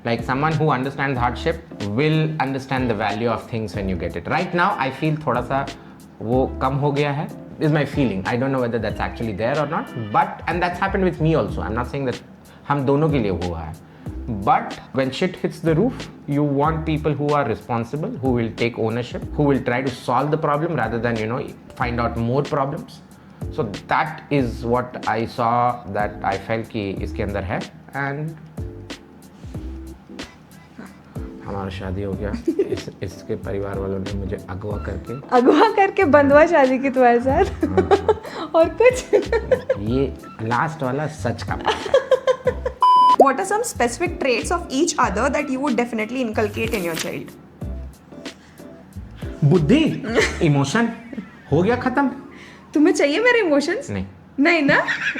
Like someone who understands hardship will understand the value of things when you get it. Right now, I feel थोड़ा सा वो कम हो गया है. Is my feeling. I don't know whether that's actually there or not. But and that's happened with me also. I'm not saying that हम दोनों के लिए हुआ है. But when shit hits the roof, you want people who are responsible, who will take ownership, who will try to solve the problem rather than, find out more problems. So that is what I saw, that I felt कि इसके अंदर है, and हमारा शादी हो गया. इसके परिवार वालों ने मुझे अगवा करके बंधुआ शादी की तुम्हारे साथ. और कुछ ये लास्ट वाला सच का पार्ट है. What are some specific traits of each other that you would definitely inculcate in your child? बुद्धि, इमोशन, हो गया खत्म. तुम्हें चाहिए मेरे इमोशंस? नहीं ना.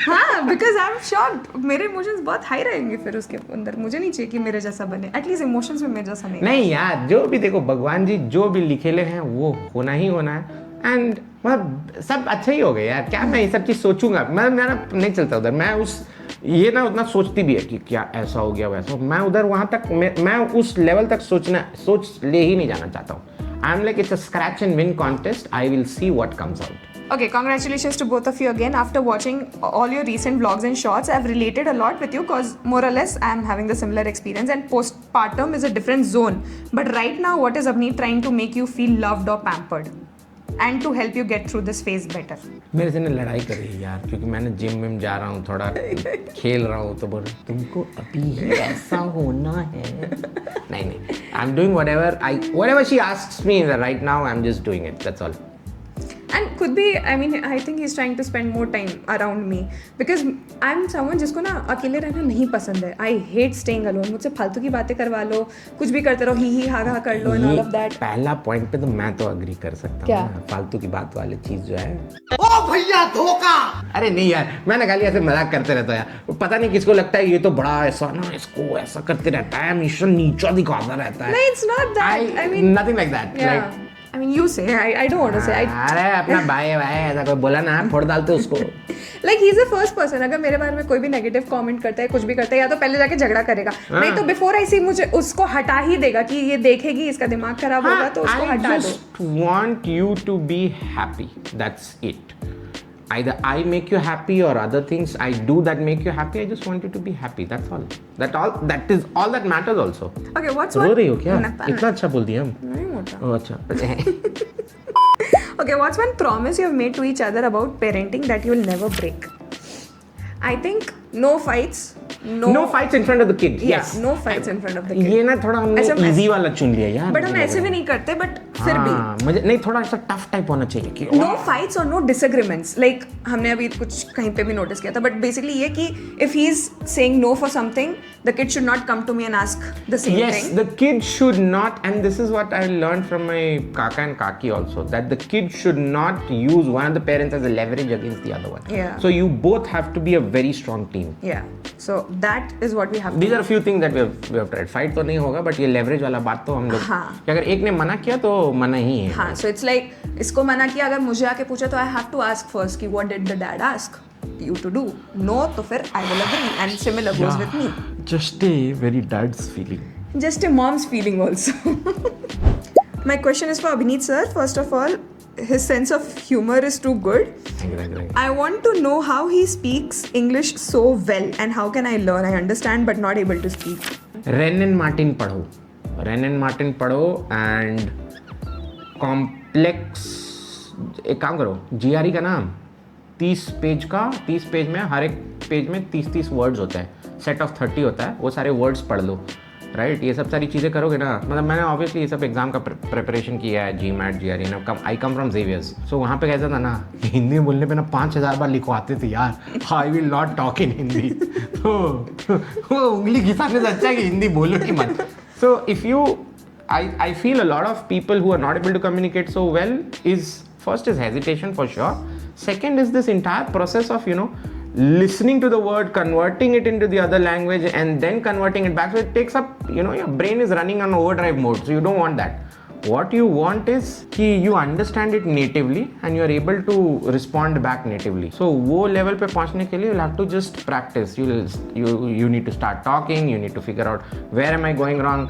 हाँ, बिकॉज आई एम शॉक्ड. मेरे इमोशंस बहुत हाई रहेंगे फिर उसके अंदर. मुझे नहीं चाहिए कि मेरे जैसा बने. एटलीस्ट इमोशंस में मेरे जैसा नहीं यार, जो भी देखो भगवान जी जो भी लिखेले हैं वो होना ही होना है. एंड मतलब सब अच्छा ही हो गया यार. क्या मैं ये सब चीज़ सोचूंगा? मेरा नहीं चलता उधर. मैं ये ना उतना सोचती भी है कि क्या ऐसा हो गया वैसा. मैं उधर वहाँ तक मैं उस लेवल तक सोच ले ही नहीं जाना चाहता हूँ. आई am like it's a scratch and win contest. I will see what comes out. Okay, congratulations to both of you again. After watching all your recent vlogs and shorts, I've related a lot with you because more or less I'm having the similar experience, and postpartum is a different zone. But right now, what is Abneet trying to make you feel loved or pampered and to help you get through this phase better? मेरे से ना लड़ाई कर रही है यार, क्योंकि मैंने जिम में जा रहा हूँ, थोड़ा खेल रहा हूँ, तो बोल तुमको अभी ऐसा होना है. नहीं, I'm doing whatever she asks me right now, I'm just doing it. That's all. And could be, I mean, I think he's trying to spend more time around me because I'm someone जिसको ना अकेले रहना नहीं पसंद है. I hate staying alone. मुझसे फालतू की बातें करवा लो, कुछ भी करते रहो, ही हा कर लो and all of that. पहला पॉइंट पे तो मैं तो अग्री कर सकता हूँ. फालतू की बात वाली चीज जो है. ओ भैया धोखा. अरे नहीं यार, मैंने खाली ऐसे मजाक करते रहता है यार. पता नहीं किसको लगता है ये तो बड़ा ऐसा ना, इसको ऐसा करते रहता है, हमेशा नीचा दिखाता रहता है. No, it's not that. I mean, nothing like that. Yeah. Like, I mean, you say. I don't want to say. अरे अपना भाई ऐसा कोई बोला ना, फोड़ डालते उसको. Like he's the first person. अगर मेरे बारे में कोई भी नेगेटिव कमेंट करता है, कुछ भी करता है, या तो पहले जाके झगड़ा करेगा. नहीं तो बिफोर आई सी मुझे उसको हटा ही देगा कि ये देखेगी इसका दिमाग खराब होगा तो उसको हटा दो. I just want you to be happy. That's it. Either I make you happy or other things I do that make you happy. I just want you to be happy. That's all. That is all that matters also. Okay, what's रो रही हो क्या? इतना अच्छा बोल दिया हम. नहीं मोटा. ओह अच्छा. Okay, what's one promise you have made to each other about parenting that you will never break? I think no fights. No fights in front of the kid. Yeah, Yes. no fights in front of the kid. ये ना थोड़ा हमने easy वाला चुन लिया यार. But हम ऐसे भी नहीं करते, बट फिर भी मुझे नहीं, थोड़ा सा टफ टाइप होना चाहिए कि नो फाइट्स और नो डिसएग्रीमेंट्स. लाइक हमने अभी कुछ कहीं पे भी नोटिस किया था, बट बेसिकली ये कि if he is saying no for something, the kid should not come to me and ask the same thing. Yes, the kid should not, and this is what I learned from my kaka and kaki also, that the kid should not use one of the parents as a leverage against the other one. Yeah. So you both have to be a very strong team. Yeah. So that is what we have to These do. are a few things that we have tried. Fight तो नहीं होगा, but ये leverage वाला बात तो हम लोग, हाँ. कि अगर एक ने मना किया तो मना ही है. हाँ, so it's like इसको मना किया, अगर मुझे आके पूछा तो I have to ask first कि what did the dad ask you to do? No, तो फिर I will agree, and similar goes with me. Just a very dad's feeling. Just a mom's feeling also. My question is for Abhineet sir. First of all, his sense of humor is too good. Thank you. I want to know how he speaks English so well and how can I learn? I understand but not able to speak. Renan Martin पढ़ो. Renan Martin पढ़ो and complex, एक काम करो, GRE का नाम 30 page में हर एक page में 30 वर्ड्स होते हैं. सेट ऑफ 30 होता है, वो सारे वर्ड्स पढ़ लो. राइट, ये सब सारी चीज़ें करोगे ना. मतलब मैंने ऑब्वियसली ये सब एग्जाम का प्रिपरेशन किया है, GMAT GRE ना. आई कम फ्रॉम जेवियर्स. सो वहाँ पे कैसा था ना, हिंदी बोलने पे ना 5000 बार लिखवाते थे यार, I will not talk in Hindi. तो वो उंगली घिसाने से अच्छा है कि हिंदी बोलो कि मत. So if you I feel a lot of people who are not able to communicate so well is, first is hesitation for sure. Second is this entire process of, listening to the word, converting it into the other language and then converting it back. So it takes up, your brain is running on overdrive mode. So you don't want that. What you want is कि you understand it natively and you are able to respond back natively. So वो level पे पहुंचने के लिए you'll have to just practice. You need to start talking. You need to figure out where am I going wrong.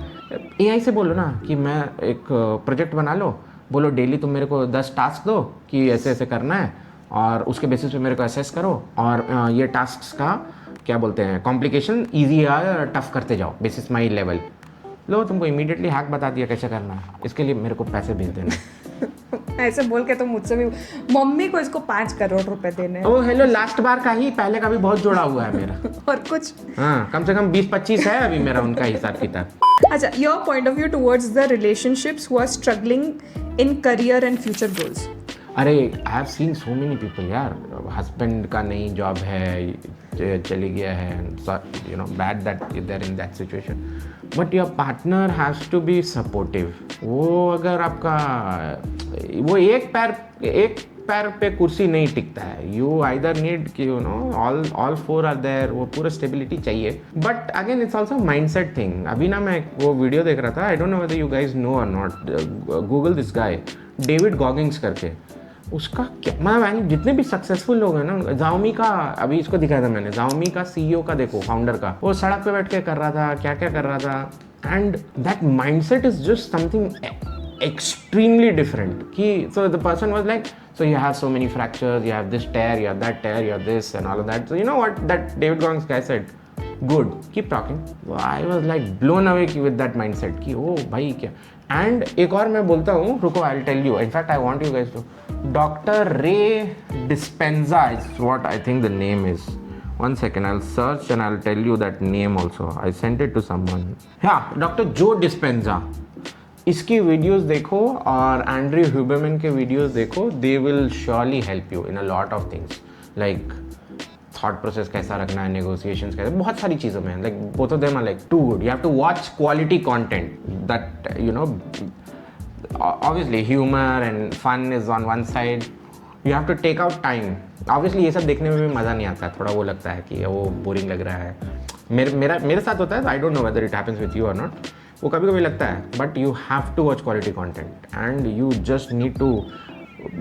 AI से बोलो ना कि मैं एक प्रोजेक्ट बना लो, बोलो डेली तुम मेरे को 10 टास्क दो कि ऐसे ऐसे करना है और उसके बेसिस पे मेरे को असेस करो और ये टास्क का क्या बोलते हैं कॉम्प्लिकेशन ईजी या टफ करते जाओ बेसिस माई लेवल। लो तुमको इमीडिएटली हैक बता दिया कैसे करना है, इसके लिए मेरे को पैसे भेज देना। ऐसे बोल के तो मुझसे भी मम्मी को इसको 5 करोड़ रुपए देने हैं। ओ हेलो, लास्ट बार का ही, पहले का भी बहुत जोड़ा हुआ है मेरा। और कुछ हाँ, कम से कम 20-25 है अभी मेरा उनका हिसाब किताब। अच्छा, your point of view towards the relationships who are struggling in career and future goals. अरे I have seen so many people यार, हस्बैंड का नई जॉब है, चली गया है, you know bad that there in that situation, but your partner has to be supportive. वो अगर आपका वो एक पैर पे कुर्सी नहीं टिकता है, यू आइदर नीड कि you know all four are there, वो पूरा स्टेबिलिटी चाहिए। But again it's also mindset thing. अभी ना मैं वो वीडियो देख रहा था, I don't know whether you guys know और not, Google this guy David Goggins करके। उसका क्या मैंने जितने भी सक्सेसफुल लोग हैं ना, Xiaomi का अभी इसको दिखाया था मैंने, Xiaomi का CEO का देखो, फाउंडर का, वो सड़क पे बैठ के कर रहा था, क्या क्या कर रहा था, and that mindset is just something extremely different. So the person was like, so you have so many fractures, you have this tear, you have that tear, you have this and all of that. So you know what that David Goggins guy said? Good, keep talking. So I was like blown away with that mindset कि oh भाई क्या। And एक और मैं बोलता हूँ, रुको, I'll tell you. In fact, I want you guys to. Dr. Ray Dispenza is what I think the name is. One second, I'll search and I'll tell you that name also. I sent it to someone. Yeah, Dr. Joe Dispenza. इसकी videos देखो और Andrew Huberman के videos देखो, they will surely help you in a lot of things, like thought process कैसा रखना है, negotiations कैसे, बहुत सारी चीज़ों में, like both of them are like too good. You have to watch quality content that you know, obviously humour and fun is on one side, you have to take out time. Obviously ये सब देखने में भी मज़ा नहीं आता है, थोड़ा वो लगता है कि वो बोरिंग लग रहा है। मेरे साथ होता है, I don't know whether it happens with you और नॉट, वो कभी कभी लगता है, but you have to watch quality content and you just need to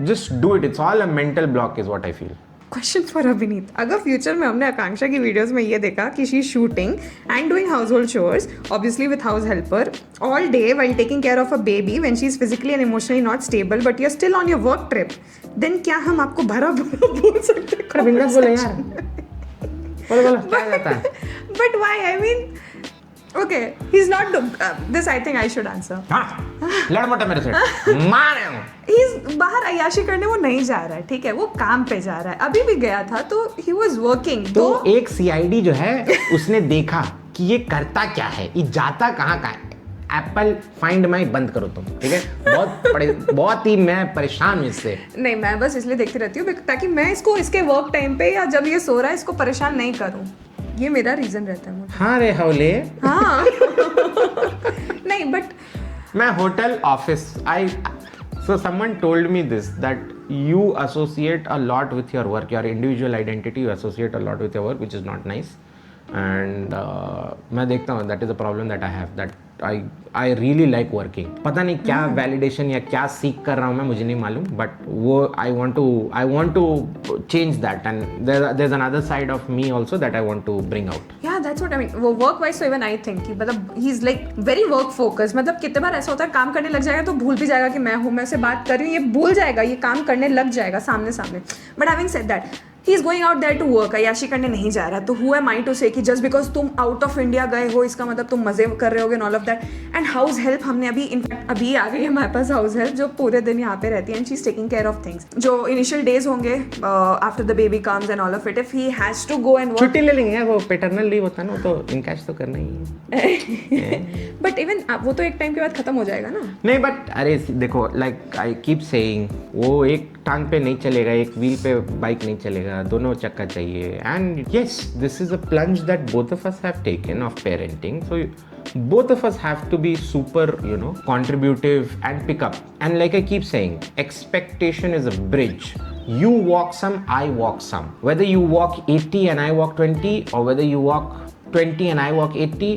just do it. It's all a mental block is what I feel. Question for Abhineet, अगर future में हमने आकांक्षा की वीडियोस में ये देखा कि she shooting and doing household chores, obviously with house helper, all day while taking care of a baby when she is physically and emotionally not stable, but you are still on your work trip, then क्या हम आपको भरा बोल सकते हैं? बिंदास बोलो यार, बोलो क्या जाता है? But why? I mean okay, he's not this I think I should answer. हाँ, लड़ मत मेरे से, मारे हूँ। He's बाहर अय्याशी करने वो नहीं जा रहा है, ठीक है, वो काम पे जा रहा है। अभी भी गया था तो he was working। तो एक CID जो है उसने देखा कि ये करता क्या है, ये जाता कहाँ है। एप्पल फाइंड माई बंद करो तुम, ठीक है? बहुत ही मैं परेशान हूँ इससे। नहीं, मैं बस इसलिए देखती रहती हूँ ताकि मैं इसको इसके वर्क टाइम पे या जब ये सो रहा है इसको परेशान नहीं करूँ, ये मेरा रीजन रहता है मुझे। हाँ रे हौले, हाँ नहीं, बट मैं hotel office, so someone told me this, that you associate a lot with your work, your individual identity, you associate a lot with your work, which is not nice. And मैं देखता हूँ that is a problem that I have, that I really like working. पता नहीं क्या validation या क्या सीख कर रहा हूँ मैं, मुझे नहीं मालूम, but वो I want to change that, and there's another side of me also that I want to bring out. Yeah, that's what I mean. वो work wise so even I think कि मतलब he's like very work focused। मतलब कितने बार ऐसा होता है काम करने लग जाएगा तो भूल भी जाएगा कि मैं हूँ, मैं उससे बात कर रही हूँ, ये भूल जाएगा, ये काम करने लग जाएगा सामने। But having said that, he is going out there to work, अय्याशी करने नहीं जा रहा। तो who am I to say कि just because तुम out of India गए हो इसका मतलब तुम मजे कर रहे होगे and all of that। And house help हमने अभी आ गई है हमारे पास house help जो पूरे दिन यहाँ पे रहती है, and she's taking care of things। जो initial days होंगे after the baby comes and all of it, if he has to go and work, छुट्टी ले लेंगे, वो पैटर्नल लीव होता है ना, वो तो इनकैश तो करना ही है। बट इवन वो तो एक टाइम के बाद खत्म हो जाएगा ना। नहीं, बट अरे देखो, लाइक आई कीप सेइंग, वो एक टांग पे नहीं चलेगा, एक व्हील पे बाइक नहीं चलेगा, दोनों चक्का चाहिए। And yes, this is a plunge that both of us have taken of parenting, so both of us have to be super, you know, contributive and pick up. And like I keep saying, expectation is a bridge. You walk some, I walk some. Whether you walk 80 and I walk 20, or whether you walk 20 and I walk 80,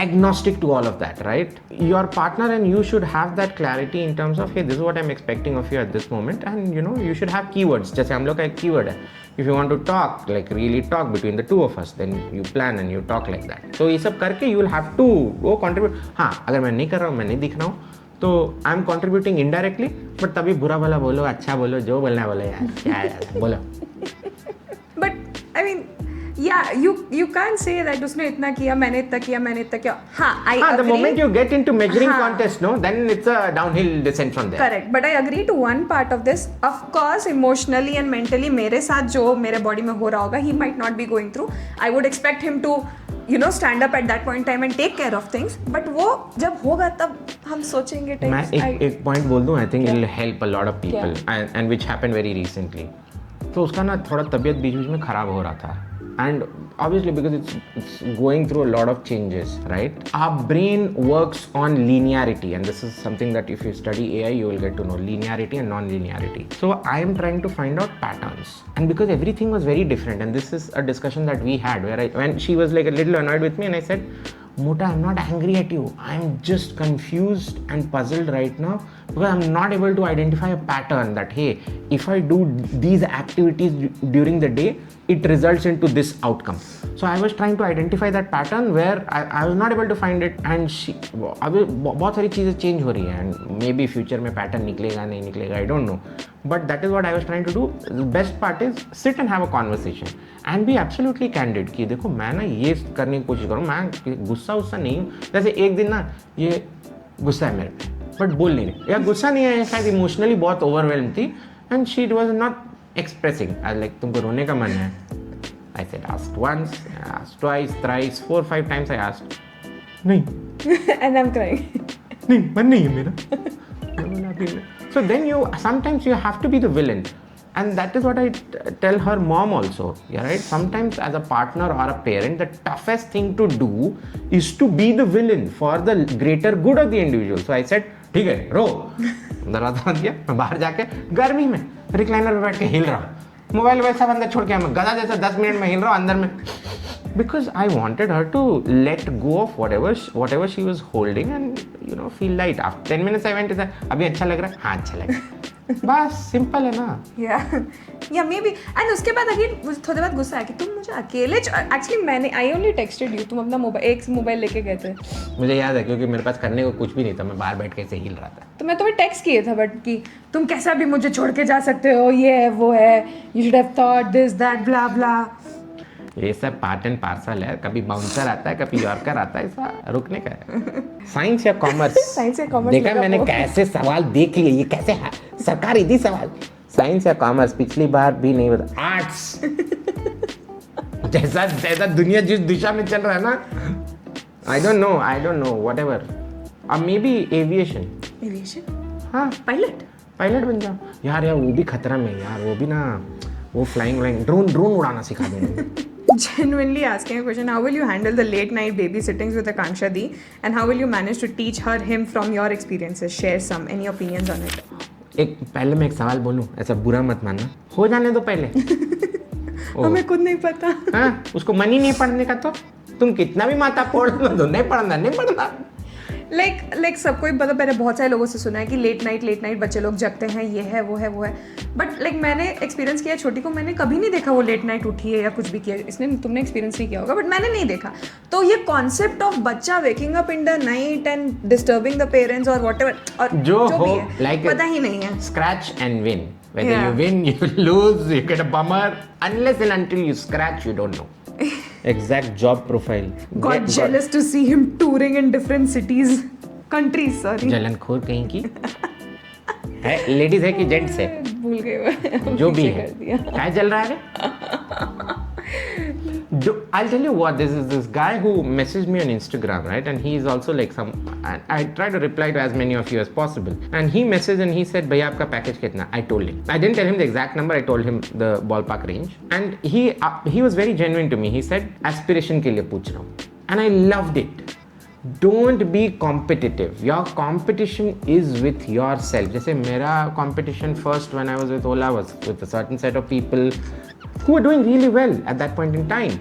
agnostic to all of that, right? Your partner and you should have that clarity in terms of, hey, this is what I'm expecting of you at this moment, and you know, you should have keywords. जैसे हम लोग का एक keyword है, if you want to talk, like really talk between the two of us, then you plan and you talk like that. So ये सब करके you will have to वो contribute. हाँ, अगर मैं नहीं कर रहा हूँ, मैं नहीं दिख रहा हूँ, तो I am contributing indirectly, but तभी बुरा भला बोलो, अच्छा बोलो, जो बोलना है बोलो यार, क्या है बोलो। But I mean Yeah, you can't say that उसने इतना किया, मैंने इतना किया, मैंने इतना किया. हाँ, I the agree. moment you get into measuring हाँ. contest, no, then it's a downhill descent from there. Correct, but I agree to one part of this. Of course, emotionally and mentally मेरे साथ जो मेरे body में हो रहा होगा, he might not be going through. I would expect him to, you know, stand up at that point in time and take care of things. But वो जब होगा तब हम सोचेंगे. मैं एक point बोल दूँ, I think it'll help a lot of people, and which happened very recently. तो उसका ना थोड़ा तबीयत बीच में ख़राब हो रहा था. And obviously because it's going through a lot of changes, right? Our brain works on linearity, and this is something that if you study AI you will get to know, linearity and non-linearity. So I am trying to find out patterns, and because everything was very different, and this is a discussion that we had where when she was like a little annoyed with me and I said, Mota, I'm not angry at you. I'm just confused and puzzled right now because I'm not able to identify a pattern that, hey, if I do these activities during the day, it results into this outcome. So I was trying to identify that pattern where I was not able to find it, and अभी बहुत सारी चीज़ें change हो रही हैं, and maybe future में pattern निकलेगा नहीं निकलेगा, I don't know. But that is what I was trying to do. The best part is sit and have a conversation and be absolutely candid कि देखो मैं ना ये करने की कोशिश करूँ, मैं गुस्सा नहीं हूँ. जैसे एक दिन ना ये गुस्सा है मेरे पे बट बोल नहीं रही, या गुस्सा नहीं है, शायद इमोशनली बहुत ओवरवेल्म थी and she was not expressing. I like तुमको रोने का मन है. I said asked once, asked twice, thrice, 4, 5 times I asked. नहीं. And I'm crying. नहीं, मन नहीं है मेरा. So then sometimes you have to be the villain. And that is what I tell her mom also. Yeah, right? Sometimes as a partner or a parent, the toughest thing to do is to be the villain for the greater good of the individual. So I said, ठीक है, रो. दरवाजा बंद किया, मैं बाहर जाके गर्मी में रिक्लाइनर पे बैठ के हिल रहा हूँ. मोबाइल वैसा अंदर छोड़ के मैं गधा जैसा 10 मिनट में हिल रहा हूँ अंदर में. Because I wanted her to let go of whatever she was holding and feel light. After 10 minutes I went to say, अभी अच्छा लग रहा है? हाँ अच्छा लग रहा है. बस सिंपल है ना. या मे बी. एंड उसके बाद अगेन मुझे थोड़ी बात गुस्सा है कि तुम मुझे अकेले एक्चुअली मैंने आई ओनली टेक्स्टेड यू. तुम अपना एक मोबाइल लेके गए थे. मुझे याद है क्योंकि मेरे पास करने को कुछ भी नहीं था, मैं बाहर बैठ के ऐसे हिल रहा था. तो मैं तुम्हें टेक्स्ट किए था बट कि तुम कैसा भी मुझे छोड़ के जा सकते हो, ये है वो है, you should have thought this that blah blah. ये सब पार्ट एंड पार्सल है. कभी बाउंसर आता है, कभी यॉर्कर आता है, ऐसा रुकने का है. साइंस या कॉमर्स? साइंस या कॉमर्स. देखा मैंने कैसे सवाल देख लिए, ये कैसे है सरकार इतनी सवाल. साइंस या कॉमर्स पिछली बार भी नहीं बता. आर्ट्स. जैसा दुनिया जिस दिशा में चल रहा है ना, आई डोंट नो व्हाटएवर. और मे बी एविएशन. हाँ, पायलट बन जाओ यार. वो भी खतरा में यार. वो भी ना, वो फ्लाइंग ड्रोन उड़ाना सिखा देंगे. Genuinely asking a question, how will you handle the late night babysittings with Akanksha Di, and how will you manage to teach him from your experiences? Share any opinions on it. पहले मैं एक सवाल बोलूं, ऐसा बुरा मत मानना. हो जाने दो पहले. हमें खुद नहीं पता. हाँ, उसको मन ही नहीं पढ़ने का तो तुम कितना भी माता पढ़ लो, नहीं पढ़ना. लाइक सबको ही पता. मैंने बहुत सारे लोगों से सुना है कि लेट नाइट बच्चे लोग जगते हैं, ये है वो है. बट लाइक मैंने एक्सपीरियंस किया छोटी को, मैंने कभी नहीं देखा वो लेट नाइट उठी है या कुछ भी किया. तुमने एक्सपीरियंस नहीं किया होगा बट मैंने नहीं देखा. तो ये कॉन्सेप्ट ऑफ बच्चा waking up in the night and disturbing the parents और व्हाटएवर, और जो भी है like पता ही नहीं है. Scratch and win. Whether you win, you lose, you get a bummer. Unless and until you scratch, you don't know. Exact job profile. Got jealous to see him touring in different countries. Sorry. जलनखोर कहीं की. है ladies है कि gents है? भूल गए जो भी है. क्या चल रहा है? I'll tell you what, this guy who messaged me on Instagram, right? And he is also like I try to reply to as many of you as possible. And he messaged and he said, "Bhaiya, आपका package कितना?" I told him. I didn't tell him the exact number. I told him the ballpark range. And he was very genuine to me. He said, "Aspiration के लिए पूछ रहा हूँ." And I loved it. Don't be competitive. Your competition is with yourself. जैसे मेरा competition first when I was with Ola was with a certain set of people who were doing really well at that point in time.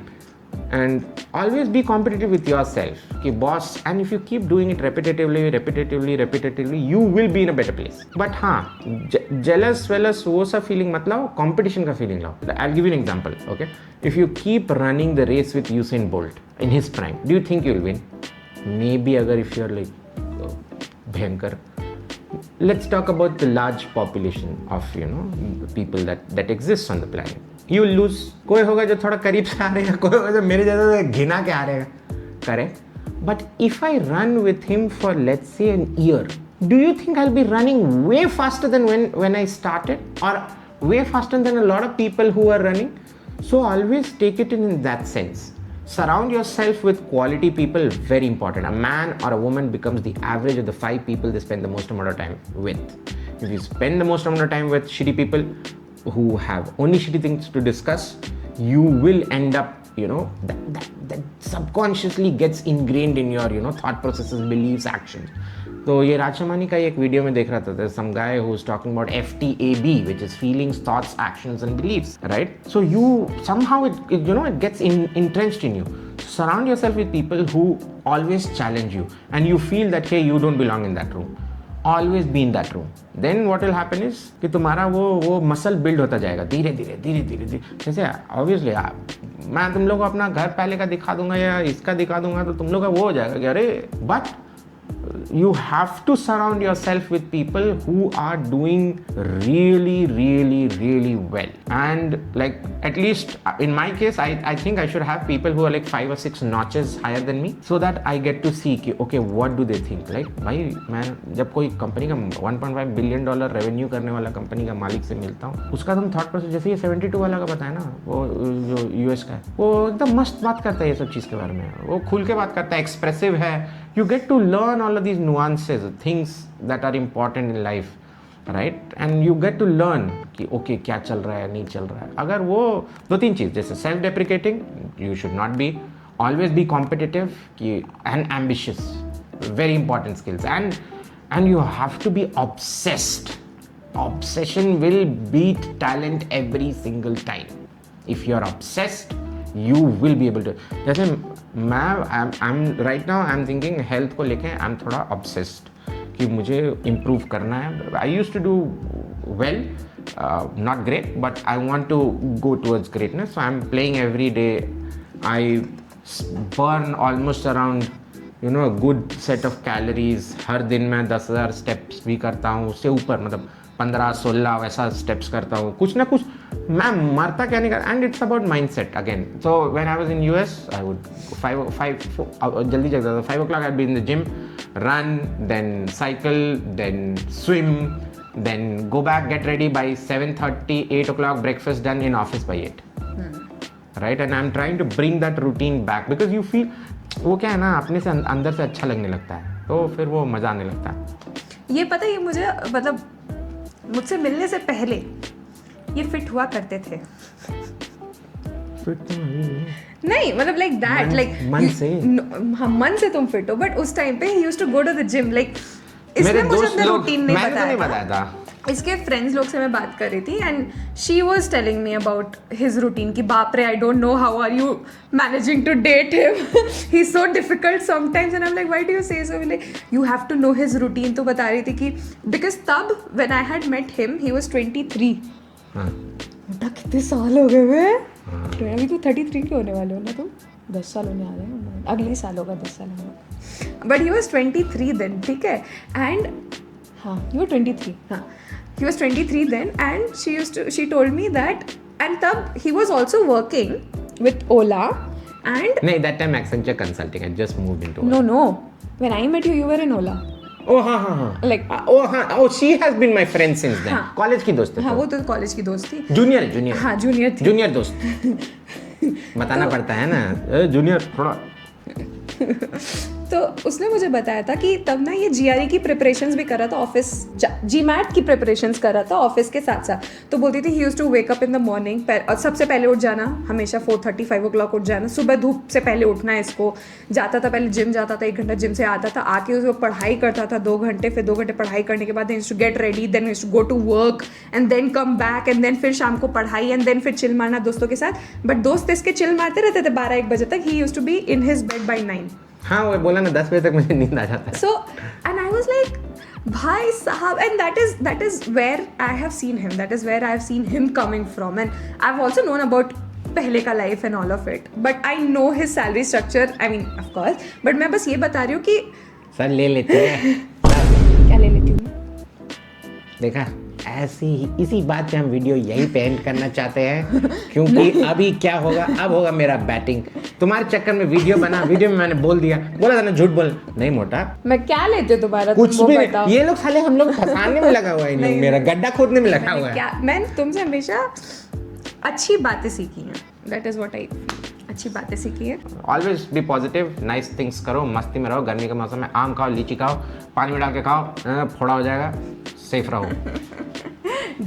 And always be competitive with yourself. कि boss, and if you keep doing it repetitively, you will be in a better place. But हाँ, jealous वो सा feeling मत लाओ, competition का feeling लाओ. I'll give you an example, okay? If you keep running the race with Usain Bolt in his prime, do you think you'll win? Maybe अगर if you're like भयंकर. Let's talk about the large population of people that exists on the planet. You lose. कोई होगा जो थोड़ा करीब से आ रहेगा, कोई होगा जो मेरे जैसा घिना के आ रहेगा, correct. But if I run with him for let's say an year, do you think I'll be running way faster than when I started, or way faster than a lot of people who are running? So always take it in that sense. Surround yourself with quality people, very important. A man or a woman becomes the average of the 5 people they spend the most amount of time with. If you spend the most amount of time with shitty people who have only shitty things to discuss, you will end up, you know, that subconsciously gets ingrained in your, you know, thought processes, beliefs, actions. तो ये राजशमानी का एक video में देख रहा था, some guy who's talking about FTAB, which is feelings, thoughts, actions and beliefs, right? So you somehow it gets entrenched in you. Surround yourself with people who always challenge you and you feel that hey, you don't belong in that room. Always be in that room. Then what will happen is कि तुम्हारा वो muscle build होता जाएगा धीरे धीरे। जैसे obviously मैं तुम लोग को अपना घर पहले का दिखा दूंगा या इसका दिखा दूंगा तो तुम लोग का वो हो जाएगा कि अरे, but you have to surround yourself with people who are doing really well, and like at least in my case I think I should have people who are like 5 or 6 notches higher than me, so that I get to see कि okay what do they think. Like भाई मैं जब कोई company का $1.5 billion revenue करने वाला company का मालिक से मिलता हूँ, उसका तुम थॉट प्रोसेस जैसे ये 72 वाला का बताया ना, वो जो यूएस का है, वो एकदम मस्त बात करता है ये सब चीज़ के बारे में, वो खुल के बात करता है, एक्सप्रेसिव है. You get to learn all of these nuances, things that are important in life, right? And you get to learn कि okay क्या चल रहा है नहीं चल रहा है. अगर वो 2-3 चीज़ जैसे self deprecating, you should not be, always be competitive and ambitious, very important skills, and you have to be obsessed. Obsession will beat talent every single time. If you're obsessed, you will be able to. जैसे मैं right now I am thinking health को लेके I am थोड़ा obsessed कि मुझे improve करना है. I used to do well, not great, but I want to go towards greatness. So I am playing every day. I burn almost around a good set of calories. हर दिन मैं 10,000 steps भी करता हूँ, उससे ऊपर मतलब 15-16 वैसा स्टेप्स करता हूँ. कुछ ना कुछ मैं मरता क्या नहीं करता. And it's about mind set again. So when I was in US I would 5 जल्दी जग जाता था. 5 o'clock I be in the gym, run, then cycle, then swim, then go back, get ready by 7:30, 8 o'clock, breakfast done, in office by 8. Right? And I'm trying to bring that routine back because you feel वो क्या है ना, अपने से अंदर से अच्छा लगने लगता है, तो फिर वो मज़ा आने लगता है. ये पता है, ये मुझे मतलब मुझसे मिलने से पहले ये फिट हुआ करते थे. नहीं मतलब लाइक दैट, लाइक मन से. हाँ, मन से तुम फिट हो, बट उस टाइम पे he used to go to the gym. Like इसने मुझे अपना रूटीन नहीं बताया था. इसके फ्रेंड्स लोग से मैं बात कर रही थी and she was telling me about his routine कि बाप रे, I don't know how are you managing to date him, he is so difficult sometimes. And I am like why do you say so? Like you have to know his routine. तो बता रही थी कि because तब when I had met him he was 23. बेटा कितने साल हो गए वे. अभी तो 33 के होने वाले हो ना तुम. 10 साल होने आ रहे हैं, अगले साल होगा 10 साल होगा. बट ही वॉज 23 देन, ठीक है. एंड हाँ, you were 23. हाँ, he was 23 then, and she told me that, and tab he was also working with Ola, and नहीं, that time Accenture Consulting had just moved into Ola. no, when I met you, you were in Ola. Oh हाँ. Like oh she has been my friend since then. College की दोस्त है. हाँ, वो तो college की दोस्त थी. जूनियर. हाँ, जूनियर थी. जूनियर दोस्त. बताना पड़ता है ना, जूनियर थोड़ा. तो उसने मुझे बताया था कि तब ना ये GRE की प्रिपरेशंस भी कर रहा था, ऑफिस GMAT की प्रिपरेशंस कर रहा था ऑफिस के साथ साथ. तो बोलती थी he used to wake up in the morning, और सबसे पहले उठ जाना, हमेशा 4:30, 5 o'clock उठ जाना, सुबह धूप से पहले उठना है इसको. जाता था पहले जिम, जाता था 1 घंटा जिम से आता था, आके उसको पढ़ाई करता था 2 घंटे, फिर 2 घंटे पढ़ाई करने के बाद to get ready, then to go to work and then come back, and then फिर शाम को पढ़ाई, एंड देन फिर चिल मारना दोस्तों के साथ. बट दोस्त इसके चिल मारते रहते थे 12-1 बजे तक. He used to be in his bed by 9. हाँ, वो बोला ना 10 बजे तक मुझे नींद आ जाता है. So and I was like, भाई साहब, and that is where I have seen him. That is where I have seen him coming from, and I've also known about पहले का life and all of it. But I know his salary structure. I mean, of course. But मैं बस ये बता रही हूँ कि sir ले लेते हैं. क्या ले लेती हूँ? देखा, ऐसी ही इसी बात पे हम वीडियो यही पे एंड करना चाहते हैं, क्योंकि अभी क्या होगा, अब होगा मेरा बैटिंग। तुम्हारे चक्कर में वीडियो बना, वीडियो में मैंने बोला था ना झूठ बोल, नहीं मोटा मैं क्या लेते हो तुम्हारा, कुछ तुम वो भी बताओ। नहीं। ये लोग साले हम लोग फंसाने में लगा हुआ है, इन लोग मेरा गड्ढा खोदने में लगा हुआ है। क्या मैंने तुमसे हमेशा अच्छी बातें सीखी हैं, दैट इज व्हाट आई, अच्छी बातें सीखी है। Always be positive, nice things करो, मस्ती में रहो। गर्मी का मौसम है, आम खाओ, लीची खाओ, पानी में डाल के खाओ, फोड़ा हो जाएगा, सेफ रहो।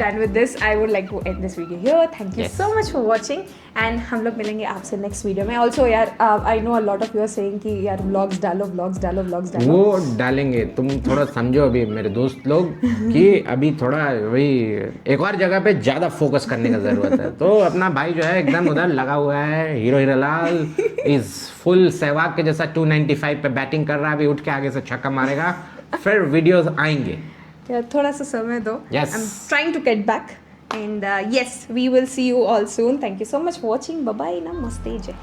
Done with this, I would like to end this video here. Thank you Yes. so much for watching, and हम लोग मिलेंगे आपसे नेक्स्ट वीडियो में। ऑल्सो यार, I know a lot of you are saying कि यार vlogs डालो, vlogs डालो, व्लॉग्स डालो। वो डालेंगे, तुम थोड़ा समझो अभी मेरे दोस्त लोग कि अभी थोड़ा वही एक और जगह पे ज़्यादा फोकस करने का ज़रूरत है। तो अपना भाई जो है एकदम उधर लगा हुआ है, hero Hiralal is full Sehwag के जैसा 295 पे बैटिंग कर रहा है, अभी उठ के आगे से छक्का मारेगा, फिर वीडियोस आएंगे। यार थोड़ा सा समय दो। Yes. I'm trying to get back, and yes, we will see you all soon. Thank you so much for watching. Bye bye. Namaste. Jai.